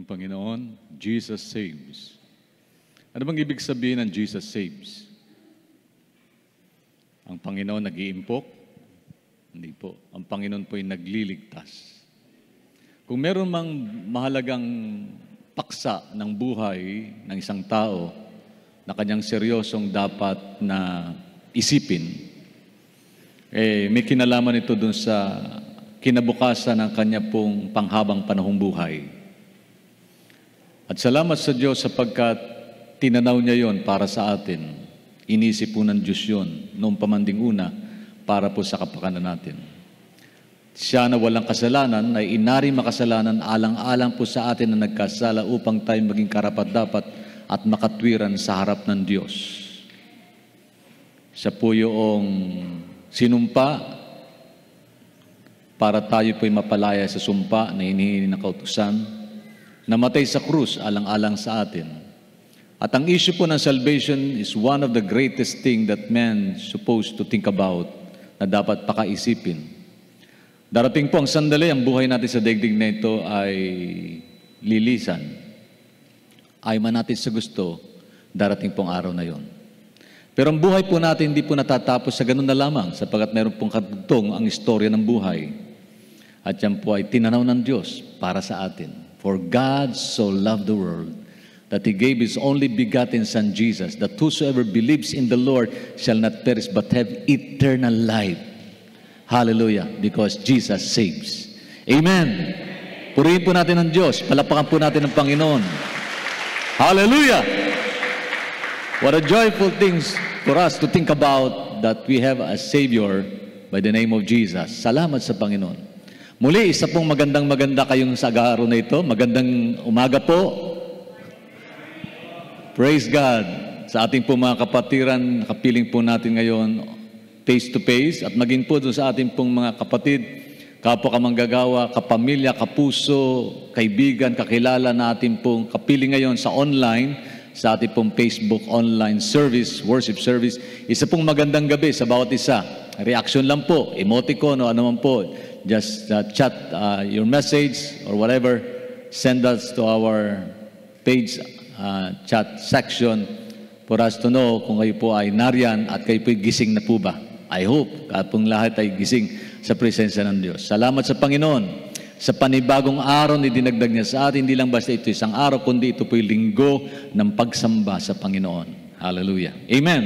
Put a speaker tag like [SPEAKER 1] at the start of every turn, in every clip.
[SPEAKER 1] Panginoon, Jesus saves. Ano bang ibig sabihin ng Jesus saves? Ang Panginoon nag-iimpok? Hindi po. Ang Panginoon po ay nagliligtas. Kung meron mang mahalagang paksa ng buhay ng isang tao na kanyang seryosong dapat na isipin, may kinalaman ito dun sa kinabukasan ng kanya pong panghabang panahong buhay. At salamat sa Diyos sapagkat tinanaw niya yon para sa atin. Inisip po ng Diyos yon noong pamanding una para po sa kapakanan natin. Siya na walang kasalanan ay inari makasalanan alang-alang po sa atin na nagkasala upang tayo maging karapat-dapat at makatwiran sa harap ng Diyos. Siya po yung sinumpa para tayo po'y mapalaya sa sumpa na hinihingi ng kautusan, namatay sa krus alang-alang sa atin. At ang issue po ng salvation is one of the greatest thing that man supposed to think about na dapat pakaisipin. Darating po ang sandali, ang buhay natin sa daigdig na ito ay lilisan. Ay man natin sa gusto, darating pong araw na yon. Pero ang buhay po natin hindi po natatapos sa ganun na lamang sapagkat meron pong katugtong ang istorya ng buhay. At yan po ay tinanaw ng Diyos para sa atin. For God so loved the world that He gave His only begotten Son Jesus, that whosoever believes in the Lord shall not perish but have eternal life. Hallelujah! Because Jesus saves. Amen! Purihin po natin ang Diyos. Palapakan po natin ang Panginoon. Hallelujah! What a joyful things for us to think about that we have a Savior by the name of Jesus. Salamat sa Panginoon. Muli, isa pong maganda kayong sa araw na ito. Magandang umaga po. Praise God. Sa ating po mga kapatiran, nakapiling po natin ngayon face to face at maging po doon sa ating pong mga kapatid, kapwa kamanggagawa, kapamilya, kapuso, kaibigan, kakilala natin pong kapiling ngayon sa online, sa ating pong Facebook online service, worship service. Isa pong magandang gabi sa bawat isa. Reaction lang po, emoticon o ano man po. Just chat your message or whatever. Send us to our page chat section for us to know kung kayo po ay nariyan at kayo po ay gising na po ba. I hope pong lahat ay gising sa presensya ng Diyos. Salamat sa Panginoon sa panibagong araw na dinagdag niya sa atin. Hindi lang basta ito isang araw, kundi ito po ay linggo ng pagsamba sa Panginoon. Hallelujah. Amen.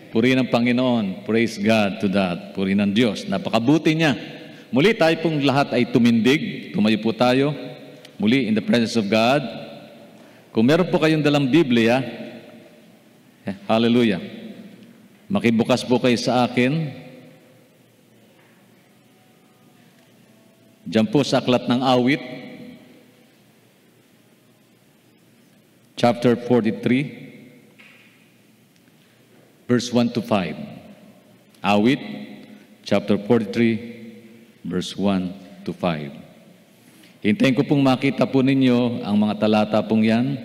[SPEAKER 1] Purihin ang Panginoon. Praise God to that. Purihin ang Diyos. Napakabuti niya. Muli tayo pong lahat ay tumindig. Tumayo po tayo. Muli in the presence of God. Kung meron po kayong dalang Biblia, hallelujah. Makibukas po kayo sa akin. Diyan po sa Aklat ng Awit, chapter 43, verse 1 to 5. Awit, chapter 43, verse 1 to 5. Hintayin ko pong makita po ninyo ang mga talata pong yan.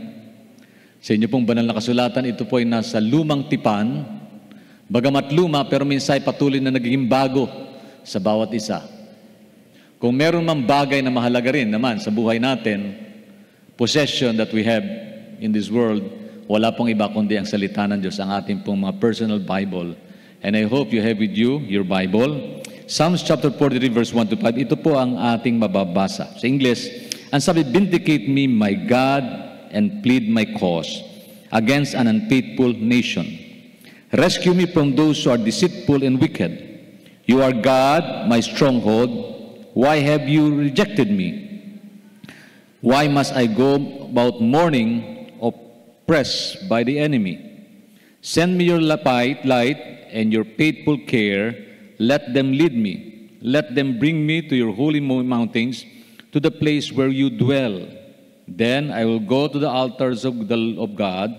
[SPEAKER 1] Sa inyo pong banal na kasulatan, ito po ay nasa lumang tipan. Bagamat luma, pero minsan patuloy na nagiging bago sa bawat isa. Kung meron mang bagay na mahalaga rin naman sa buhay natin, possession that we have in this world, wala pong iba kundi ang salita ng Diyos, ang ating pong mga personal Bible. And I hope you have with you your Bible. Psalms chapter 43 verse 1 to 5, ito po ang ating mababasa. Sa English, ang sabi, "Vindicate me, my God, and plead my cause against an unfaithful nation. Rescue me from those who are deceitful and wicked. You are God, my stronghold. Why have you rejected me? Why must I go about mourning, oppressed by the enemy? Send me your light and your faithful care. Let them lead me. Let them bring me to your holy mountains, to the place where you dwell. Then I will go to the altars of God,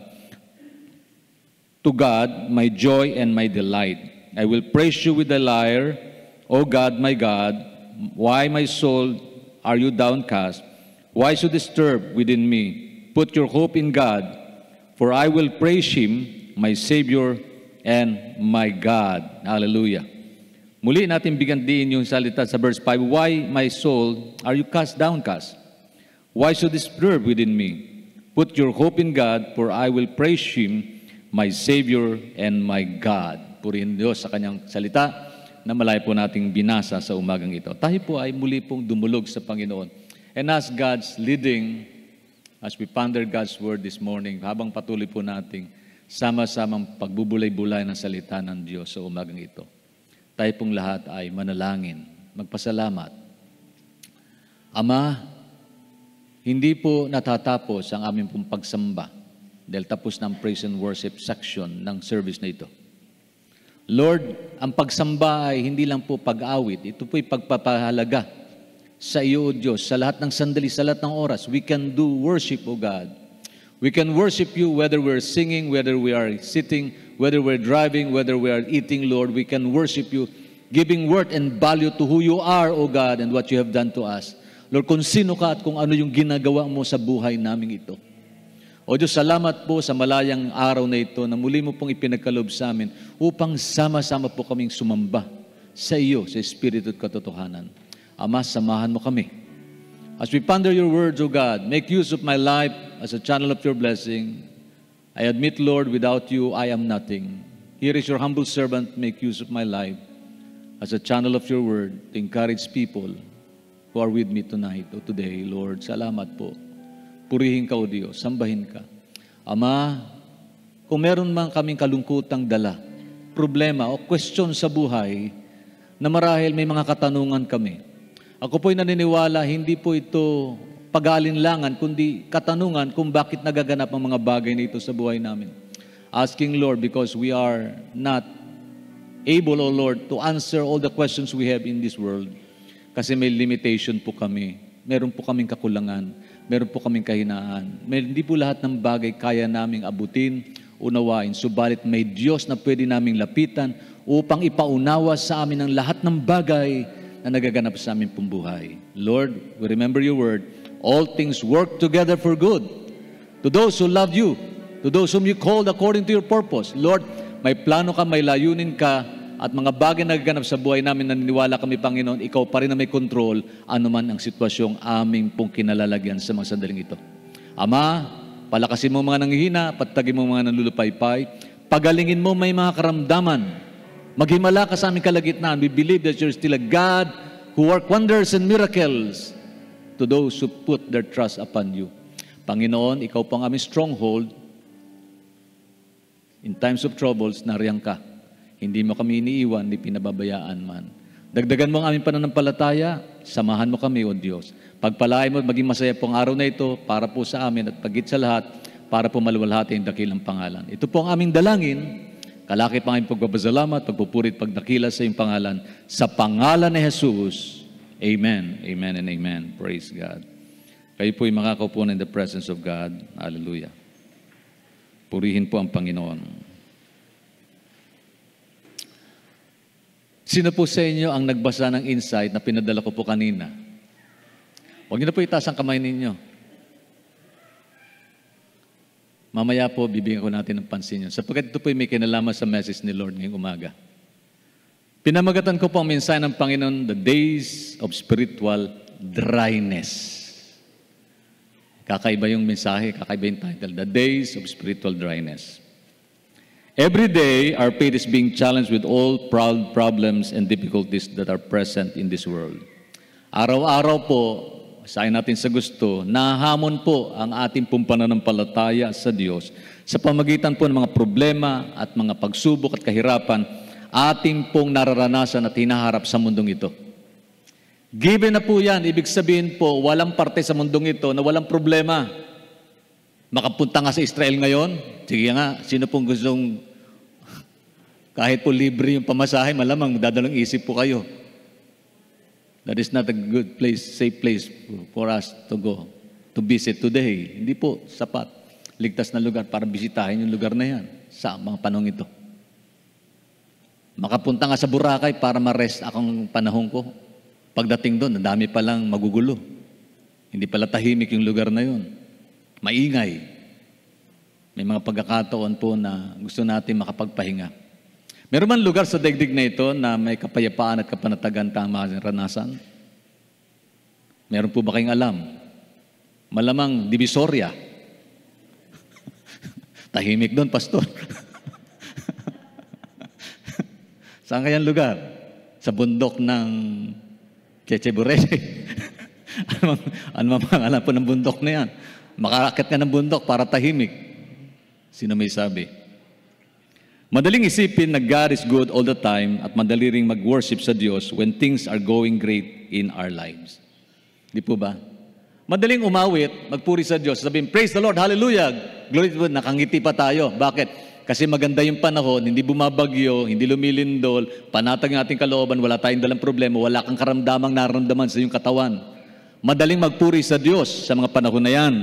[SPEAKER 1] to God, my joy and my delight. I will praise you with the lyre, O God, my God. Why, my soul, are you downcast? Why so disturbed within me? Put your hope in God, for I will praise Him, my Savior and my God." Hallelujah. Muli natin bigyan din yung salita sa verse 5. "Why, my soul, are you downcast? Why should disturb within me? Put your hope in God, for I will praise Him, my Savior and my God. Purihin Diyos sa kanyang salita na malay po nating binasa sa umagang ito. Tayo po ay muli pong dumulog sa Panginoon. And ask God's leading as we ponder God's Word this morning, habang patuloy po nating sama-samang pagbubulay-bulay ng salita ng Diyos sa umagang ito. Tayo pong lahat ay manalangin, magpasalamat. Ama, hindi po natatapos ang aming pong pagsamba dahil tapos ng praise and worship section ng service na ito. Lord, ang pagsamba ay hindi lang po pag-awit. Ito po'y pagpapahalaga sa iyo, O Diyos, sa lahat ng sandali, sa lahat ng oras. We can do worship, O God. We can worship you whether we're singing, whether we are sitting, whether we're driving, whether we are eating, Lord. We can worship you, giving worth and value to who you are, O God, and what you have done to us. Lord, kung sino ka at kung ano yung ginagawa mo sa buhay namin ito. O Diyos, salamat po sa malayang araw na ito na muli mo pong ipinagkaloob sa amin upang sama-sama po kaming sumamba sa iyo, sa Espiritu at katotohanan. Ama, samahan mo kami. As we ponder your words, O God, make use of my life as a channel of your blessing. I admit, Lord, without you, I am nothing. Here is your humble servant, make use of my life as a channel of your word to encourage people who are with me tonight o today, Lord. Salamat po. Purihin ka, O Diyos. Sambahin ka. Ama, kung meron man kaming kalungkutang dala, problema o question sa buhay, na marahil may mga katanungan kami. Ako po'y naniniwala, hindi po ito pag-aalinlangan, kundi katanungan kung bakit nagaganap ang mga bagay na ito sa buhay namin. Asking, Lord, because we are not able, O Lord, to answer all the questions we have in this world. Kasi may limitation po kami. Meron po kaming kakulangan. Meron po kaming kahinaan. Hindi po lahat ng bagay kaya naming abutin, unawain. Subalit may Diyos na pwede naming lapitan upang ipaunawa sa amin ang lahat ng bagay na nagaganap sa aming pong buhay. Lord, we remember your word. All things work together for good. To those who love you, to those whom you called according to your purpose. Lord, may plano ka, may layunin ka, at mga bagay na nagaganap sa buhay namin, naniniwala kami, Panginoon, ikaw pa rin na may control, anuman ang sitwasyong aming pong kinalalagyan sa mga sandaling ito. Ama, palakasin mo mga nanghihina, patagin mo mga nanlulupaypay, pagalingin mo may mga karamdaman, maghimala ka sa aming kalagitnaan. We believe that you're still a God who work wonders and miracles to those who put their trust upon you. Panginoon, ikaw po ang aming stronghold. In times of troubles, nariyan ka. Hindi mo kami iniiwan, ni pinababayaan man. Dagdagan mo ang aming pananampalataya, samahan mo kami, O Diyos. Pagpalain mo at maging masaya po ang araw na ito para po sa amin at pagit sa lahat, para po maluwalhati ang dakilang pangalan. Ito po ang aming dalangin, kalakip ang aming pagpapasalamat, pagpupurit, pagdakila sa iyong pangalan. Sa pangalan ni Jesus, Amen, Amen, and Amen. Praise God. Kayo po'y makakaupo in the presence of God. Hallelujah. Purihin po ang Panginoon. Sino po sa inyo ang nagbasa ng insight na pinadala ko po kanina? Huwag niyo na po itaas ang kamay ninyo. Mamaya po, bibigyan ko natin ng pansin nyo. Sapagkat ito po may kinalaman sa message ni Lord ngayong umaga. Pinamagatan ko po ang mensahe ng Panginoon, the days of spiritual dryness. Kakaiba yung mensahe, kakaiba yung title, the days of spiritual dryness. Every day, our faith is being challenged with all problems and difficulties that are present in this world. Araw-araw po, sayin natin sa gusto, nahamon po ang ating pong pananampalataya sa Diyos sa pamagitan po ng mga problema at mga pagsubok at kahirapan ating pong nararanasan at hinaharap sa mundong ito. Given na po yan, ibig sabihin po, walang parte sa mundong ito na walang problema. Makapunta nga sa Israel ngayon, sige nga, sino pong gustong kahit po libre yung pamasahe, malamang dadalong isip po kayo. That is not a good place, safe place for us to go, to visit today. Hindi po sapat, ligtas na lugar para bisitahin yung lugar na yan sa mga panahon ito. Makapunta nga sa Boracay para ma-rest akong panahon ko. Pagdating doon, ang dami palang magugulo. Hindi pala tahimik yung lugar na yun. Maingay. May mga pagkakataon po na gusto natin makapagpahinga. Meron man lugar sa daigdig na ito na may kapayapaan at kapanatagan tama ang ranasan? Meron po ba kayong alam? Malamang Divisoria. Tahimik doon, pastor. Saan kayang lugar? Sa bundok ng Checheburese. ano mang pangalan po ng bundok na yan? Makarakit ka ng bundok para tahimik. Sino may sabi? Madaling isipin na God is good all the time at madali ring mag-worship sa Diyos when things are going great in our lives. Di po ba? Madaling umawit, magpuri sa Diyos, sabihin, praise the Lord, hallelujah, glory to God, nakangiti pa tayo. Bakit? Kasi maganda yung panahon, hindi bumabagyo, hindi lumilindol, panatag ang ating kalooban, wala tayong dalang problema, wala kang karamdamang nararamdaman sa iyong katawan. Madaling magpuri sa Diyos sa mga panahon na yan.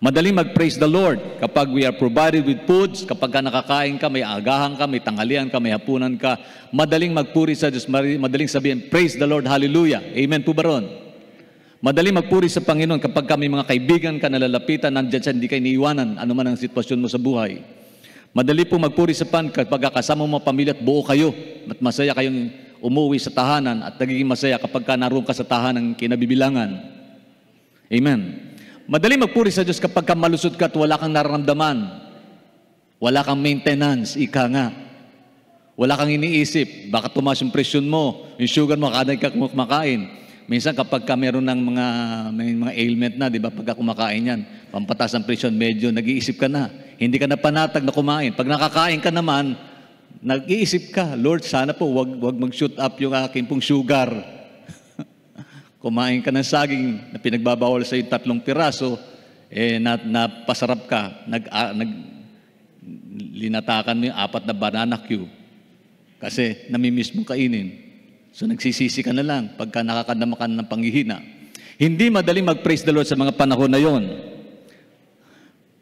[SPEAKER 1] Madaling mag-praise the Lord kapag we are provided with foods, kapag ka nakakain ka, may agahan ka, may tanghalian ka, may hapunan ka. Madaling magpuri sa Diyos, madaling sabihin, praise the Lord, hallelujah. Amen po ba ron? Madaling magpuri sa Panginoon kapag ka may mga kaibigan ka nalalapitan, nandyan siya, hindi ka iniiwanan, ano man ang sitwasyon mo sa buhay. Madali po magpuri sa Pan kapag kasama mo pamilya at buo kayo at masaya kayong umuwi sa tahanan at nagiging masaya kapag ka naroon ka sa tahanan ng kinabibilangan. Amen. Madali magpuri sa Diyos kapag ka malusot ka at wala kang nararamdaman. Wala kang maintenance, ika nga. Wala kang iniisip. Baka tumaas yung presyon mo, yung sugar mo, kada ka kumakain. Minsan kapag ka meron ng may mga ailment na, di ba, pagka kumakain yan, pampataas ang presyon, medyo nag-iisip ka na. Hindi ka na panatag na kumain. Pag nakakain ka naman, nag-iisip ka, Lord, sana po wag mag-shoot up yung aking pong sugar. Kumain ka ng saging na pinagbabawal sa yung 3 piraso, napasarap ka, linatakan mo yung 4 na banana cue. Kasi namimiss mo kainin. So nagsisisi ka na lang pagka nakakadama ka ng panghihina. Hindi madaling mag-praise the Lord sa mga panahon na yon.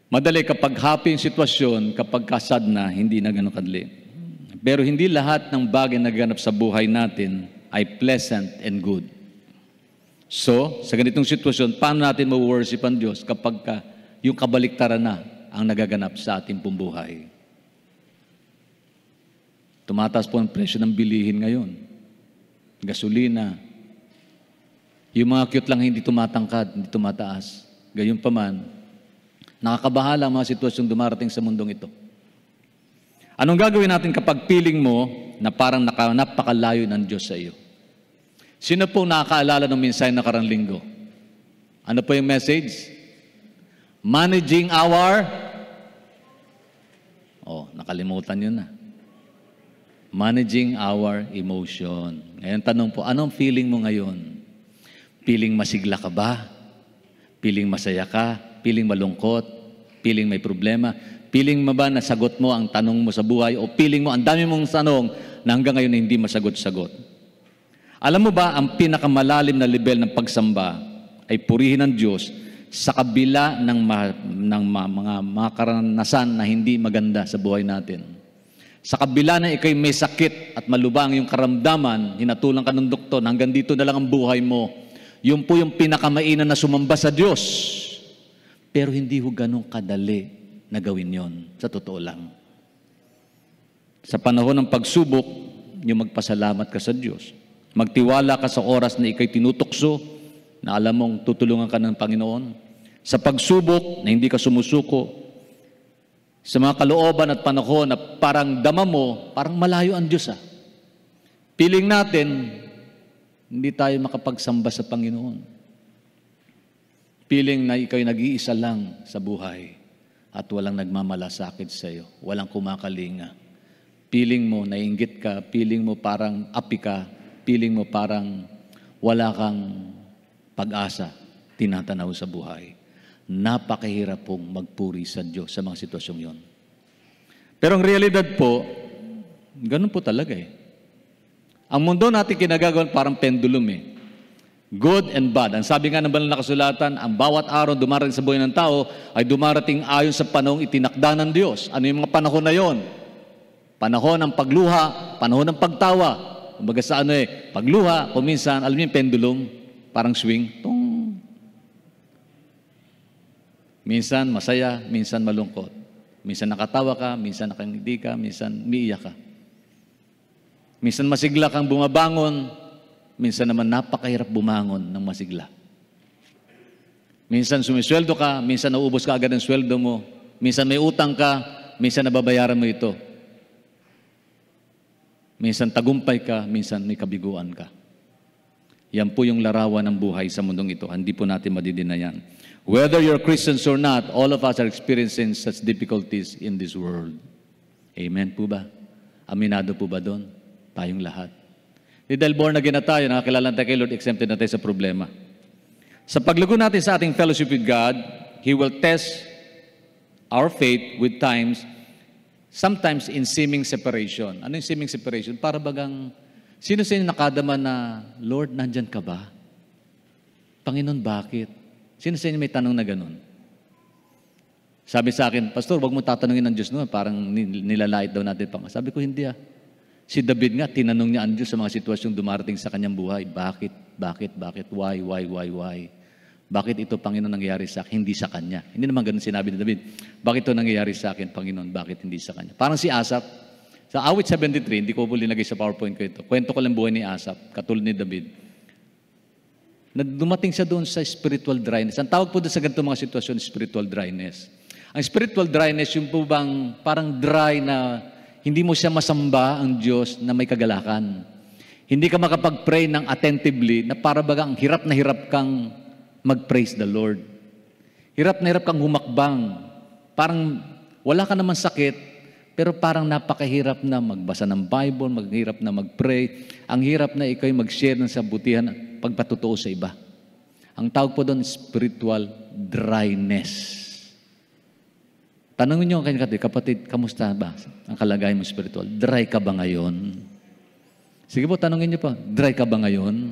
[SPEAKER 1] Madali kapag happy yung sitwasyon, kapag kasad na, hindi na gano'ng kadali. Pero hindi lahat ng bagay na naganap sa buhay natin ay pleasant and good. So, sa ganitong sitwasyon, paano natin ma-worship ang Diyos kapag yung kabaliktaran na ang nagaganap sa ating pong buhay? Tumataas po ang presyo ng bilihin ngayon. Gasolina. Yung mga cute lang hindi tumatangkad, hindi tumataas. Gayunpaman, nakakabahala ang mga sitwasyong dumarating sa mundong ito. Anong gagawin natin kapag feeling mo na parang napakalayo ng Diyos sa iyo? Sino po nakakaalala ng mensahe na nakarang linggo? Ano po yung message? Managing our... nakalimutan yun na. Managing our emotion. Ngayon tanong po, anong feeling mo ngayon? Feeling masigla ka ba? Feeling masaya ka? Feeling malungkot? Feeling may problema? Feeling mo ba nasagot mo ang tanong mo sa buhay? O feeling mo ang dami mong tanong na hanggang ngayon hindi masagot-sagot? Alam mo ba, ang pinakamalalim na level ng pagsamba ay purihin ng Diyos sa kabila ng mga karanasan na hindi maganda sa buhay natin. Sa kabila na ikay may sakit at malubang yung karamdaman, hinatulang ka ng doktor, hanggang dito na lang ang buhay mo. Yun po yung pinakamainan na sumamba sa Diyos. Pero hindi ho ganun kadali na gawin yon, sa totoo lang. Sa panahon ng pagsubok, yung magpasalamat ka sa Diyos. Magtiwala ka sa oras na ikay tinutokso, na alam mong tutulungan ka ng Panginoon. Sa pagsubok na hindi ka sumusuko, sa mga kalooban at panahon na parang dama mo, parang malayo ang Diyos. Piling natin, hindi tayo makapagsamba sa Panginoon. Piling na ikaw'y nag-iisa lang sa buhay at walang nagmamalasakit sa iyo, walang kumakalinga. Piling mo, naiinggit ka, piling mo parang api ka, piling mo parang wala kang pag-asa, tinatanaw sa buhay. Napakahirap pong magpuri sa Diyos sa mga sitwasyong yon. Pero ang realidad po, ganun po talaga eh. Ang mundo natin kinagagawan parang pendulum eh. Good and bad. Ang sabi nga ng banal na kasulatan, ang bawat araw dumarating sa buhay ng tao ay dumarating ayon sa panahong itinakda ng Diyos. Ano yung mga panahon na yon? Panahon ng pagluha, panahon ng pagtawa. Kumbaga sa pagluha, kung minsan, alam niyo yung pendulum, parang swing, tong. Minsan masaya, minsan malungkot. Minsan nakatawa ka, minsan nakangiti ka, minsan umiiyak ka. Minsan masigla kang bumabangon, minsan naman napakahirap bumangon ng masigla. Minsan sumisweldo ka, minsan naubos ka agad ang sweldo mo. Minsan may utang ka, minsan nababayaran mo ito. Minsan tagumpay ka, minsan may kabiguan ka. Yan po yung larawan ng buhay sa mundong ito. Hindi po natin madidinayan. Whether you're Christians or not, all of us are experiencing such difficulties in this world. Amen po ba? Aminado po ba doon? Tayong lahat. Di dahil born again na tayo, nakakilala tayo kay Lord, exempted na tayo sa problema. Sa paglugo natin sa ating fellowship with God, He will test our faith with times, sometimes in seeming separation. Ano yung seeming separation? Para bagang, sino sa inyo nakadama na, Lord, nandyan ka ba? Panginoon, bakit? Sino sa inyo may tanong na ganun? Sabi sa akin, Pastor, wag mo tatanungin ng Diyos noon, parang nilalait daw natin pa. Sabi ko, hindi ah. Si David nga, tinanong niya ang Diyos sa mga sitwasyong dumarating sa kanyang buhay. Bakit? Why? Bakit ito, Panginoon, nangyayari sa akin? Hindi sa kanya. Hindi naman ganun sinabi ni David. Bakit ito nangyayari sa akin, Panginoon? Bakit hindi sa kanya? Parang si Asaph, sa awit 73, hindi ko po linagay sa PowerPoint ko ito. Kwento ko lang buhay ni Asaph, katulad ni David. Na dumating siya doon sa spiritual dryness. Ang tawag po doon sa ganitong mga sitwasyon, spiritual dryness. Ang spiritual dryness, yung po bang parang dry na hindi mo siya masamba ang Diyos na may kagalakan. Hindi ka makapag-pray ng attentively na para bagang hirap na hirap kang mag-praise the Lord. Hirap na hirap kang humakbang. Parang wala ka naman sakit, pero parang napakahirap na magbasa ng Bible, maghirap na mag-pray. Ang hirap na ikaw'y mag-share ng sabutihan, pagpatutuo sa iba. Ang tawag po doon, spiritual dryness. Tanungin niyo ang kanyang kapatid, kamusta ba ang kalagayan mo spiritual? Dry ka ba ngayon? Sige po, tanungin niyo pa, dry ka ba ngayon?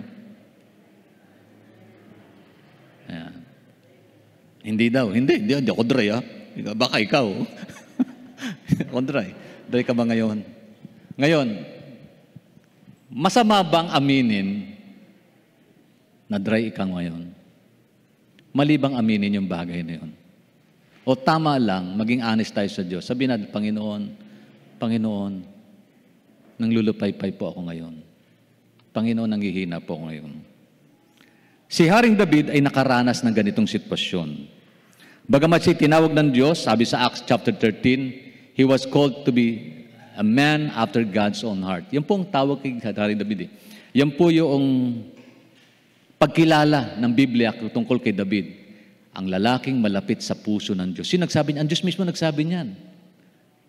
[SPEAKER 1] Ayan. Hindi daw, hindi ako dry ah. Baka ikaw. Ako dry. Dry ka ba ngayon? Ngayon, masama bang aminin na dry ikaw ngayon? Mali bang aminin yung bagay na yun? O tama lang, maging honest tayo sa Diyos. Sabihin natin, Panginoon, nanglulupay-pay po ako ngayon. Panginoon, nanghihina po ako ngayon. Si Haring David ay nakaranas ng ganitong sitwasyon. Bagamat siya tinawag ng Diyos, sabi sa Acts chapter 13, he was called to be a man after God's own heart. Yan po ang tawag kay Haring David. Yan po yung pagkilala ng Biblia tungkol kay David. Ang lalaking malapit sa puso ng Diyos. Sino nagsabi niya? Ang Diyos mismo nagsabi niyan.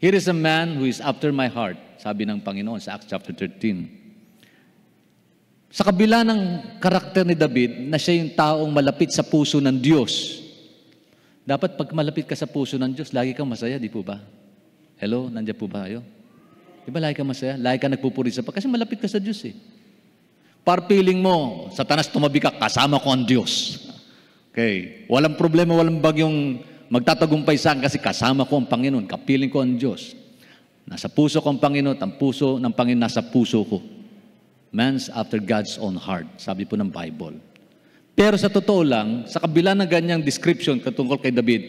[SPEAKER 1] Here is a man who is after my heart, sabi ng Panginoon sa Acts chapter 13. Sa kabila ng karakter ni David, na siya yung taong malapit sa puso ng Diyos. Dapat pag malapit ka sa puso ng Diyos, lagi kang masaya, di po ba? Hello, nandiyan po ba kayo? Di ba lagi kang masaya? Lagi kang nagpupuri sa kasi malapit ka sa Diyos eh. Parpiling mo, Satanas, tumabi ka, kasama ko ang Diyos. Okay. Walang problema, walang bagyong magtatagumpay sa akin kasi kasama ko ang Panginoon, kapiling ko ang Diyos. Nasa puso ko ang Panginoon, ang puso ng Panginoon nasa puso ko. Man's after God's own heart, sabi po ng Bible. Pero sa totoo lang, sa kabila ng ganyang description katungkol kay David,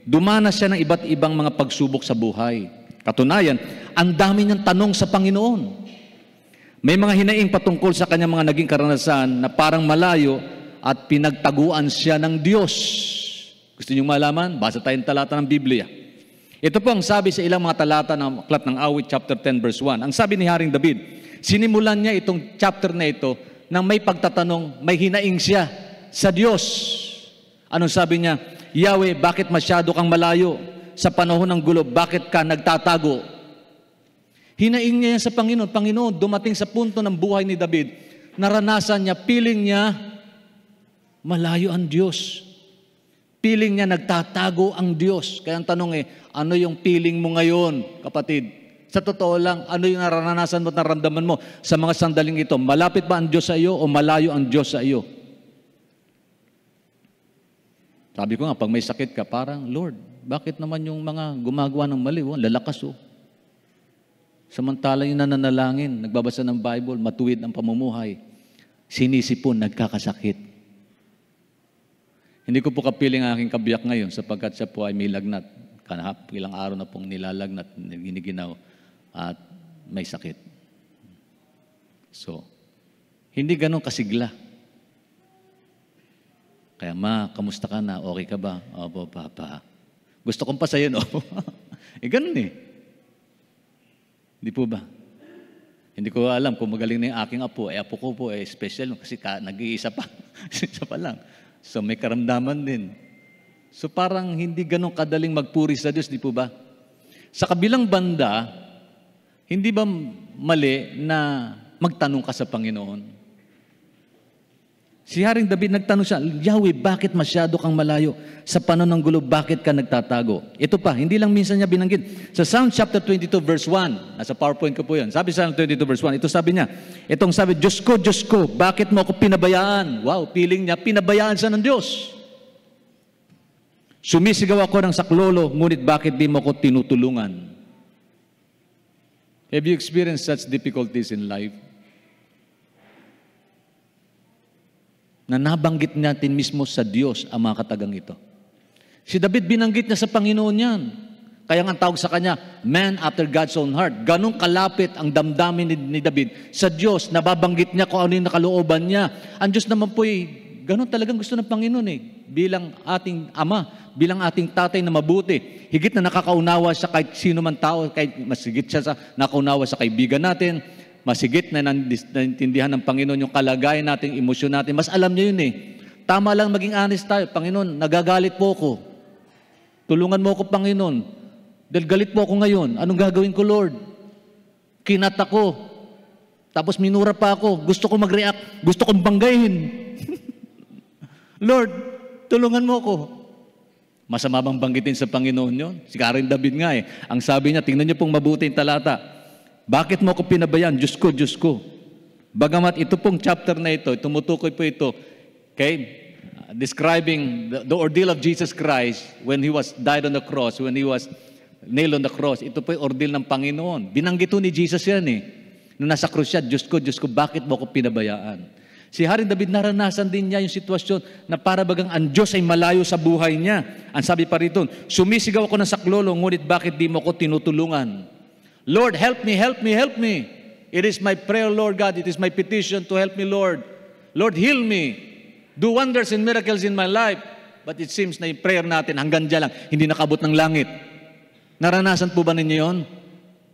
[SPEAKER 1] dumanas siya ng iba't ibang mga pagsubok sa buhay. Katunayan, ang dami niyang tanong sa Panginoon. May mga hinaing patungkol sa kanyang mga naging karanasan na parang malayo at pinagtaguan siya ng Diyos. Gusto niyong malaman? Basa tayong talata ng Biblia. Ito po ang sabi sa ilang mga talata ng Aklat ng Awit, chapter 10, verse 1. Ang sabi ni Haring David, sinimulan niya itong chapter na ito nang may pagtatanong, may hinaing siya sa Diyos. Anong sabi niya? Yahweh, bakit masyado kang malayo? Sa panahon ng gulo, bakit ka nagtatago? Hinaing niya yan sa Panginoon. Panginoon, dumating sa punto ng buhay ni David, naranasan niya, feeling niya, malayo ang Diyos. Feeling niya, nagtatago ang Diyos. Kaya ang tanong ano yung feeling mo ngayon, kapatid? Sa totoo lang, ano yung naranasan mo at naramdaman mo sa mga sandaling ito? Malapit ba ang Diyos sa iyo o malayo ang Diyos sa iyo? Sabi ko nga, pag may sakit ka, parang, Lord, bakit naman yung mga gumagawa ng mali? Lalakas oh. Samantala yung nananalangin, nagbabasa ng Bible, matuwid ang pamumuhay, sinisipon, nagkakasakit. Hindi ko po kapiling ang aking kabiyak ngayon sapagkat siya po ay may lagnat. Ilang araw na pong nilalagnat, giniginaw at may sakit. So, hindi ganun kasigla. Kaya, ma, kamusta ka na? Okay ka ba? Opo, Papa. Gusto kong pasayin, opo. Ganun eh. Hindi po ba? Hindi ko alam kung magaling na yung aking apo. Apo ko po, special kasi nag-iisa pa. Isa pa lang. So, may karamdaman din. So, parang hindi ganun kadaling magpuri sa Diyos, di po ba? Sa kabilang banda, hindi ba mali na magtanong ka sa Panginoon? Si Haring David nagtanong siya, Yahweh, bakit masyado kang malayo? Sa panahon ng gulo, bakit ka nagtatago? Ito pa, hindi lang minsan niya binanggit. Sa Psalm chapter 22 verse 1, nasa PowerPoint ko po yan. Sabi sa Psalm 22 verse 1, ito sabi niya, itong sabi, Diyos ko, bakit mo ako pinabayaan? Wow, feeling niya, pinabayaan siya ng Diyos. Sumisigaw ako ng saklolo, ngunit bakit di mo ako tinutulungan? Have you experienced such difficulties in life? Na nabanggit natin mismo sa Diyos ang mga katagang ito. Si David, binanggit niya sa Panginoon yan. Kaya nga tawag sa kanya, man after God's own heart. Ganong kalapit ang damdamin ni David sa Diyos. Nababanggit niya kung ano yung nakalooban niya. Ang Diyos naman po ganon talagang gusto ng Panginoon bilang ating Ama, bilang ating tatay na mabuti. Higit na nakakaunawa siya kahit sino man tao, kahit masigit siya sa nakaunawa sa kaibigan natin, masigit na naintindihan ng Panginoon yung kalagayan natin, emosyon natin. Mas alam niya yun Tama lang maging honest tayo. Panginoon, nagagalit po ako. Tulungan mo ako, Panginoon. Dahil galit po ako ngayon. Anong gagawin ko, Lord? Kinat ako. Tapos minura pa ako. Gusto ko mag-react. Gusto kong banggayin. Lord, tulungan mo ako. Masama bang banggitin sa Panginoon yun? Si Haring David nga Ang sabi niya, tingnan niyo pong mabuti yung talata. Bakit mo ako pinabayaan? Diyos ko. Bagamat ito pong chapter na ito, tumutukoy po ito describing the ordeal of Jesus Christ when He was died on the cross, when He was nailed on the cross. Ito po yung ordeal ng Panginoon. Binanggit ni Jesus yan Nung nasa krus siya, Diyos ko, bakit mo ako pinabayaan? Si Haring David, naranasan din niya yung sitwasyon na para bagang ang Diyos ay malayo sa buhay niya. Ang sabi pa rito, sumisigaw ako ng saklolo, ngunit bakit di mo ako tinutulungan? Lord, help me. It is my prayer, Lord God. It is my petition to help me, Lord. Lord, heal me. Do wonders and miracles in my life. But it seems na yung prayer natin hanggang dyan lang, hindi nakabot ng langit. Naranasan po ba ninyo yun?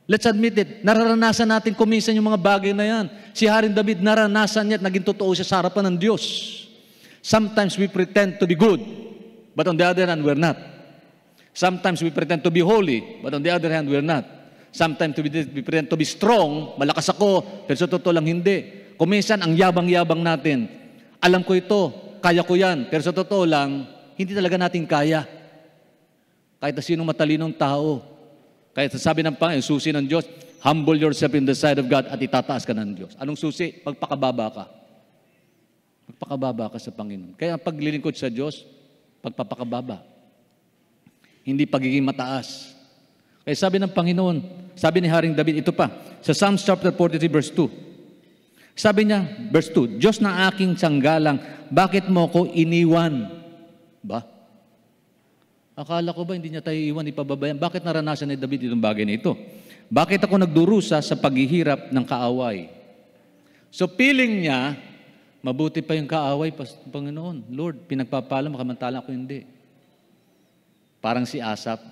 [SPEAKER 1] Let's admit it. Naranasan natin kuminsan yung mga bagay na yan. Si Haring David, naranasan niya at naging totoo siya sa harapan ng Diyos. Sometimes we pretend to be good, but on the other hand, we're not. Sometimes we pretend to be holy, but on the other hand, we're not. Sometimes we pretend to be strong, malakas ako, pero sa totoo lang hindi. Kuminsan, ang yabang-yabang natin. Alam ko ito, kaya ko yan, pero sa totoo lang, hindi talaga natin kaya. Kahit na sinong matalinong tao. Kahit sabi ng Panginoon, susi ng Diyos, humble yourself in the sight of God at itataas ka ng Diyos. Anong susi? Magpakababa ka. Magpakababa ka sa Panginoon. Kaya ang paglilingkod sa Diyos, pagpapakababa. Hindi pagiging mataas. Kaya sabi ng Panginoon, sabi ni Haring David, ito pa, sa Psalms chapter 43 verse 2. Sabi niya, verse 2, Diyos na aking sanggalang, bakit mo ko iniwan? Ba? Akala ko ba hindi niya tayo iwan, ipababayan? Bakit naranasan ni David itong bagay na ito? Bakit ako nagdurusa sa paghihirap ng kaaway? So feeling niya, mabuti pa yung kaaway, Panginoon. Lord, pinagpapala, makamantala ko hindi. Parang si Asaph,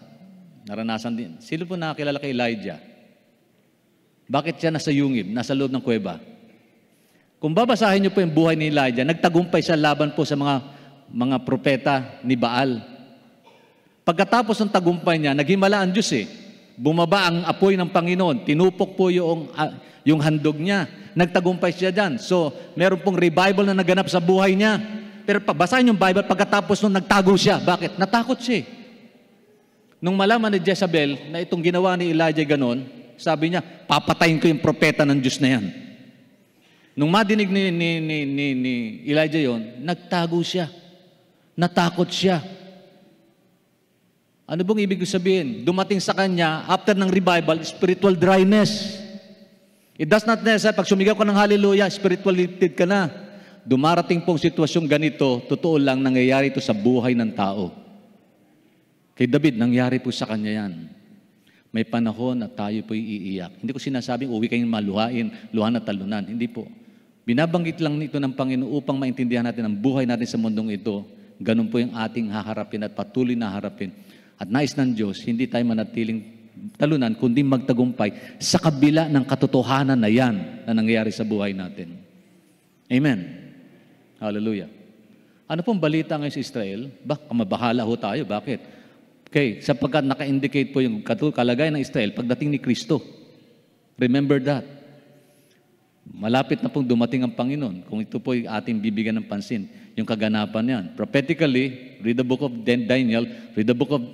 [SPEAKER 1] naranasan din. Sino po nakakilala kay Elijah? Bakit siya nasa yungib, nasa loob ng kuweba? Kung babasahin niyo po yung buhay ni Elijah, nagtagumpay siya laban po sa mga propeta ni Baal. Pagkatapos ng tagumpay niya, naghimala ang Diyos Bumaba ang apoy ng Panginoon, tinupok po yung handog niya. Nagtagumpay siya dyan. So, meron pong revival na naganap sa buhay niya. Pero basahin yung Bible, pagkatapos nung nagtago siya. Bakit? Natakot siya. Nung malaman ni Jezebel na itong ginawa ni Elijah ganon, sabi niya, papatayin ko yung propeta ng Diyos na yan. Nung madinig ni Elijah yon, nagtago siya. Natakot siya. Ano bang ibig sabihin? Dumating sa kanya, after ng revival, spiritual dryness. It does not necessarily, pag sumigaw ka ng hallelujah, spiritual lifted ka na. Dumarating pong sitwasyong ganito, totoo lang, nangyayari ito sa buhay ng tao. Kay David, nangyari po sa kanya yan. May panahon na tayo po'y iiyak. Hindi ko sinasabing uwi kayong maluhain, luhan at talunan. Hindi po. Binabanggit lang nito ng Panginoon upang maintindihan natin ang buhay natin sa mundong ito ganun po yung ating haharapin at patuloy na harapin. At nais ng Diyos, hindi tayo manatiling talunan, kundi magtagumpay sa kabila ng katotohanan na yan na nangyayari sa buhay natin. Amen. Hallelujah. Ano pong balita ngayon sa Israel? Mabahala ho tayo. Bakit? Okay, sapagkat naka-indicate po yung kalagayan ng Israel pagdating ni Kristo. Remember that. Malapit na pong dumating ang Panginoon. Kung ito po yung ating bibigyan ng pansin, yung kaganapan yan. Prophetically, read the book of Daniel, read the book of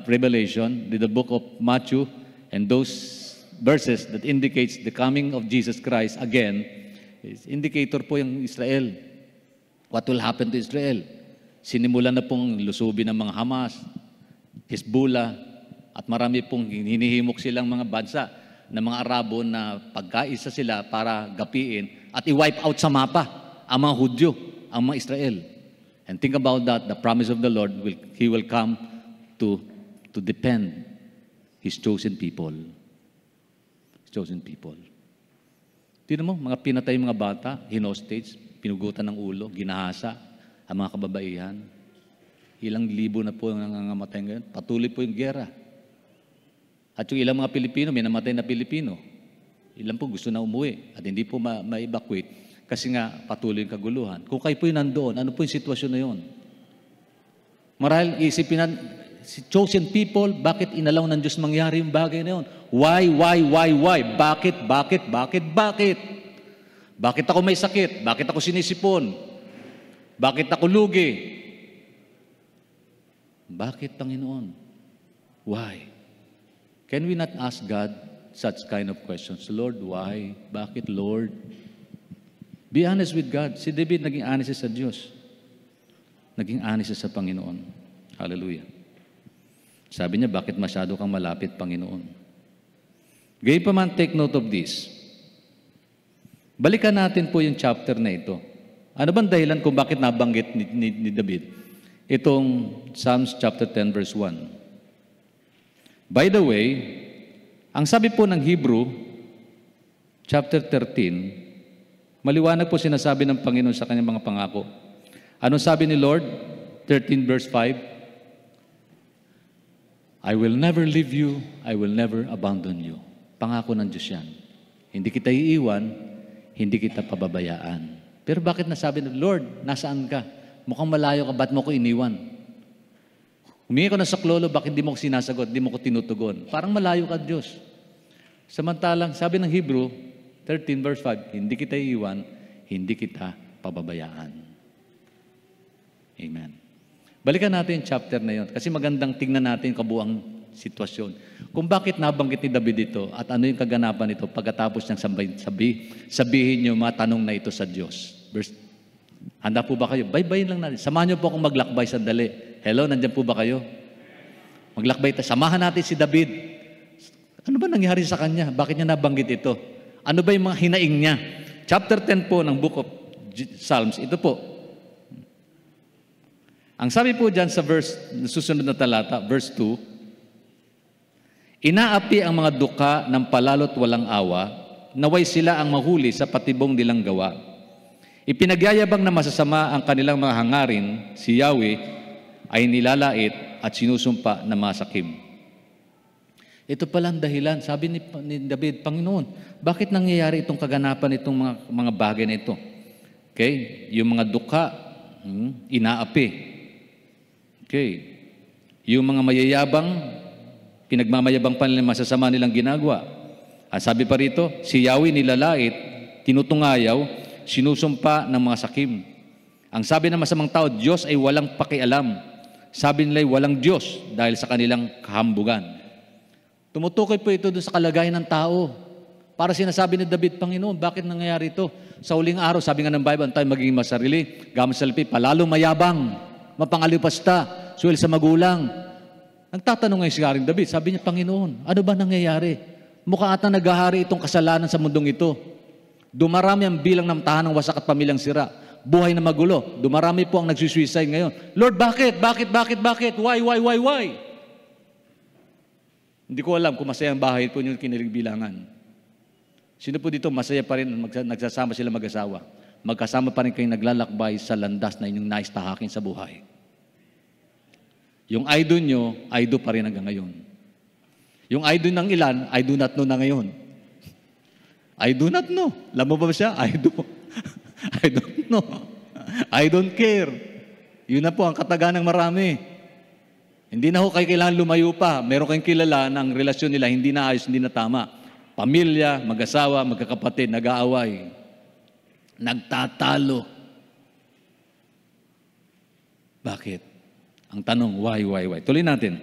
[SPEAKER 1] Revelation, read the book of Matthew, and those verses that indicates the coming of Jesus Christ again, is indicator po yung Israel. What will happen to Israel? Sinimulan na pong lusubin ng mga Hamas, Hezbollah, at marami pong hinihimok silang mga bansa ng mga Arabo na pagkaisa sila para gapiin at i-wipe out sa mapa ang mga Hudyo, ang mga Israel. And think about that, the promise of the Lord, He will come to defend His chosen people. His chosen people. Tignan mo, mga pinatay mga bata, hinostage, pinugutan ng ulo, ginahasa, ang mga kababaihan. Ilang libo na po ang nangangamatay ngayon. Patuloy po yung giyera. At yung ilang mga Pilipino, may namatay na Pilipino. Ilan po gusto na umuwi at hindi po ma-evacuate kasi nga patuloy yung kaguluhan. Kung kayo po yung nandoon, ano po yung sitwasyon na yun? Marahil isipin na, si chosen people, bakit inalaw ng Diyos mangyari yung bagay na yun? Why? Bakit? Bakit ako may sakit? Bakit ako sinisipon? Bakit ako lugi? Bakit, Panginoon? Why? Can we not ask God such kind of questions? Lord, why? Bakit, Lord? Be honest with God. Si David naging honest sa Diyos. Naging honest sa Panginoon. Hallelujah. Sabi niya, bakit masyado kang malapit, Panginoon? Gayunpaman, take note of this. Balikan natin po yung chapter na ito. Ano bang dahilan kung bakit nabanggit ni David? Itong Psalms chapter 10 verse 1. By the way, ang sabi po ng Hebrew, chapter 13, maliwanag po sinasabi ng Panginoon sa kanyang mga pangako. Anong sabi ni Lord? 13 verse 5, I will never leave you, I will never abandon you. Pangako ng Diyos yan. Hindi kita iiwan, hindi kita pababayaan. Pero bakit nasabi ng Lord, nasaan ka? Mukhang malayo ka, ba't mo ko iniwan? Humingi ko na sa klolo, bakit di mo ko sinasagot, di mo ko tinutugon? Parang malayo ka, Diyos. Samantalang, sabi ng Hebrew, 13 verse 5, hindi kita iiwan, hindi kita pababayaan. Amen. Balikan natin yung chapter na yun, kasi magandang tingnan natin yung kabuang sitwasyon. Kung bakit nabanggit ni David ito, at ano yung kaganapan ito, pagkatapos niyang sabihin niyo mga tanong na ito sa Diyos. Handa po ba kayo? Baybayin lang natin. Samahan niyo po akong maglakbay sandali. Hello, nandiyan po ba kayo? Maglakbay tayo. Samahan natin si David. Ano ba nangyari sa kanya? Bakit niya nabanggit ito? Ano ba yung mga hinaing niya? Chapter 10 po ng Book of Psalms. Ito po. Ang sabi po dyan sa susunod na talata, verse 2, inaapi ang mga duka ng palalo't walang awa, naway sila ang mahuli sa patibong nilang gawa. Ipinagyayabang na masasama ang kanilang mga hangarin, si Yahweh ay nilalait at sinusumpa na masakim. Ito palang dahilan, sabi ni David, Panginoon, bakit nangyayari itong kaganapan itong mga bagay na ito? Okay? Yung mga duka, inaapi. Okay? Yung mga mayayabang, pinagmamayabang pa nila masasama nilang ginagawa. Sabi pa rito, si Yahweh nilalait, tinutungayaw, sinusumpa ng mga sakim. Ang sabi ng masamang tao, Diyos ay walang pakialam. Sabi nila ay walang Diyos dahil sa kanilang kahambugan. Tumutukoy po ito doon sa kalagayan ng tao. Para sinasabi ni David, Panginoon, bakit nangyayari ito? Sa huling araw, sabi nga ng Bible, tayo magiging masarili, gamit sa lipi, palalong mayabang, mapangalipasta, suwel sa magulang. Nagtatanong ngayon si Haring David, sabi niya, Panginoon, ano ba nangyayari? Mukha ata naghahari itong kasalanan sa mundong ito. Dumarami ang bilang ng tahanang wasak at pamilyang sira. Buhay na magulo. Dumarami po ang nagsusuicide ngayon. Lord, bakit? Why? Hindi ko alam kung masaya ang bahay po niyo kinirigbilangan. Sino po dito masaya pa rin nagsasama sila mag-asawa? magkasama pa rin kayong naglalakbay sa landas na inyong nais tahakin sa buhay. Yung I do nyo, I do pa rin hanggang ngayon. Yung I do ng ilan, I do not know na ngayon. I do not know. Alam mo ba siya? I do. I don't know. I don't care. Yun na po ang kataga ng marami. Hindi na ho kayo kailangan lumayo pa. Meron kayong kilala na ang relasyon nila hindi na ayos, hindi na tama. Pamilya, mag-asawa, magkakapatid, nag-aaway. Nagtatalo. Bakit? Ang tanong, why? Tuloy natin.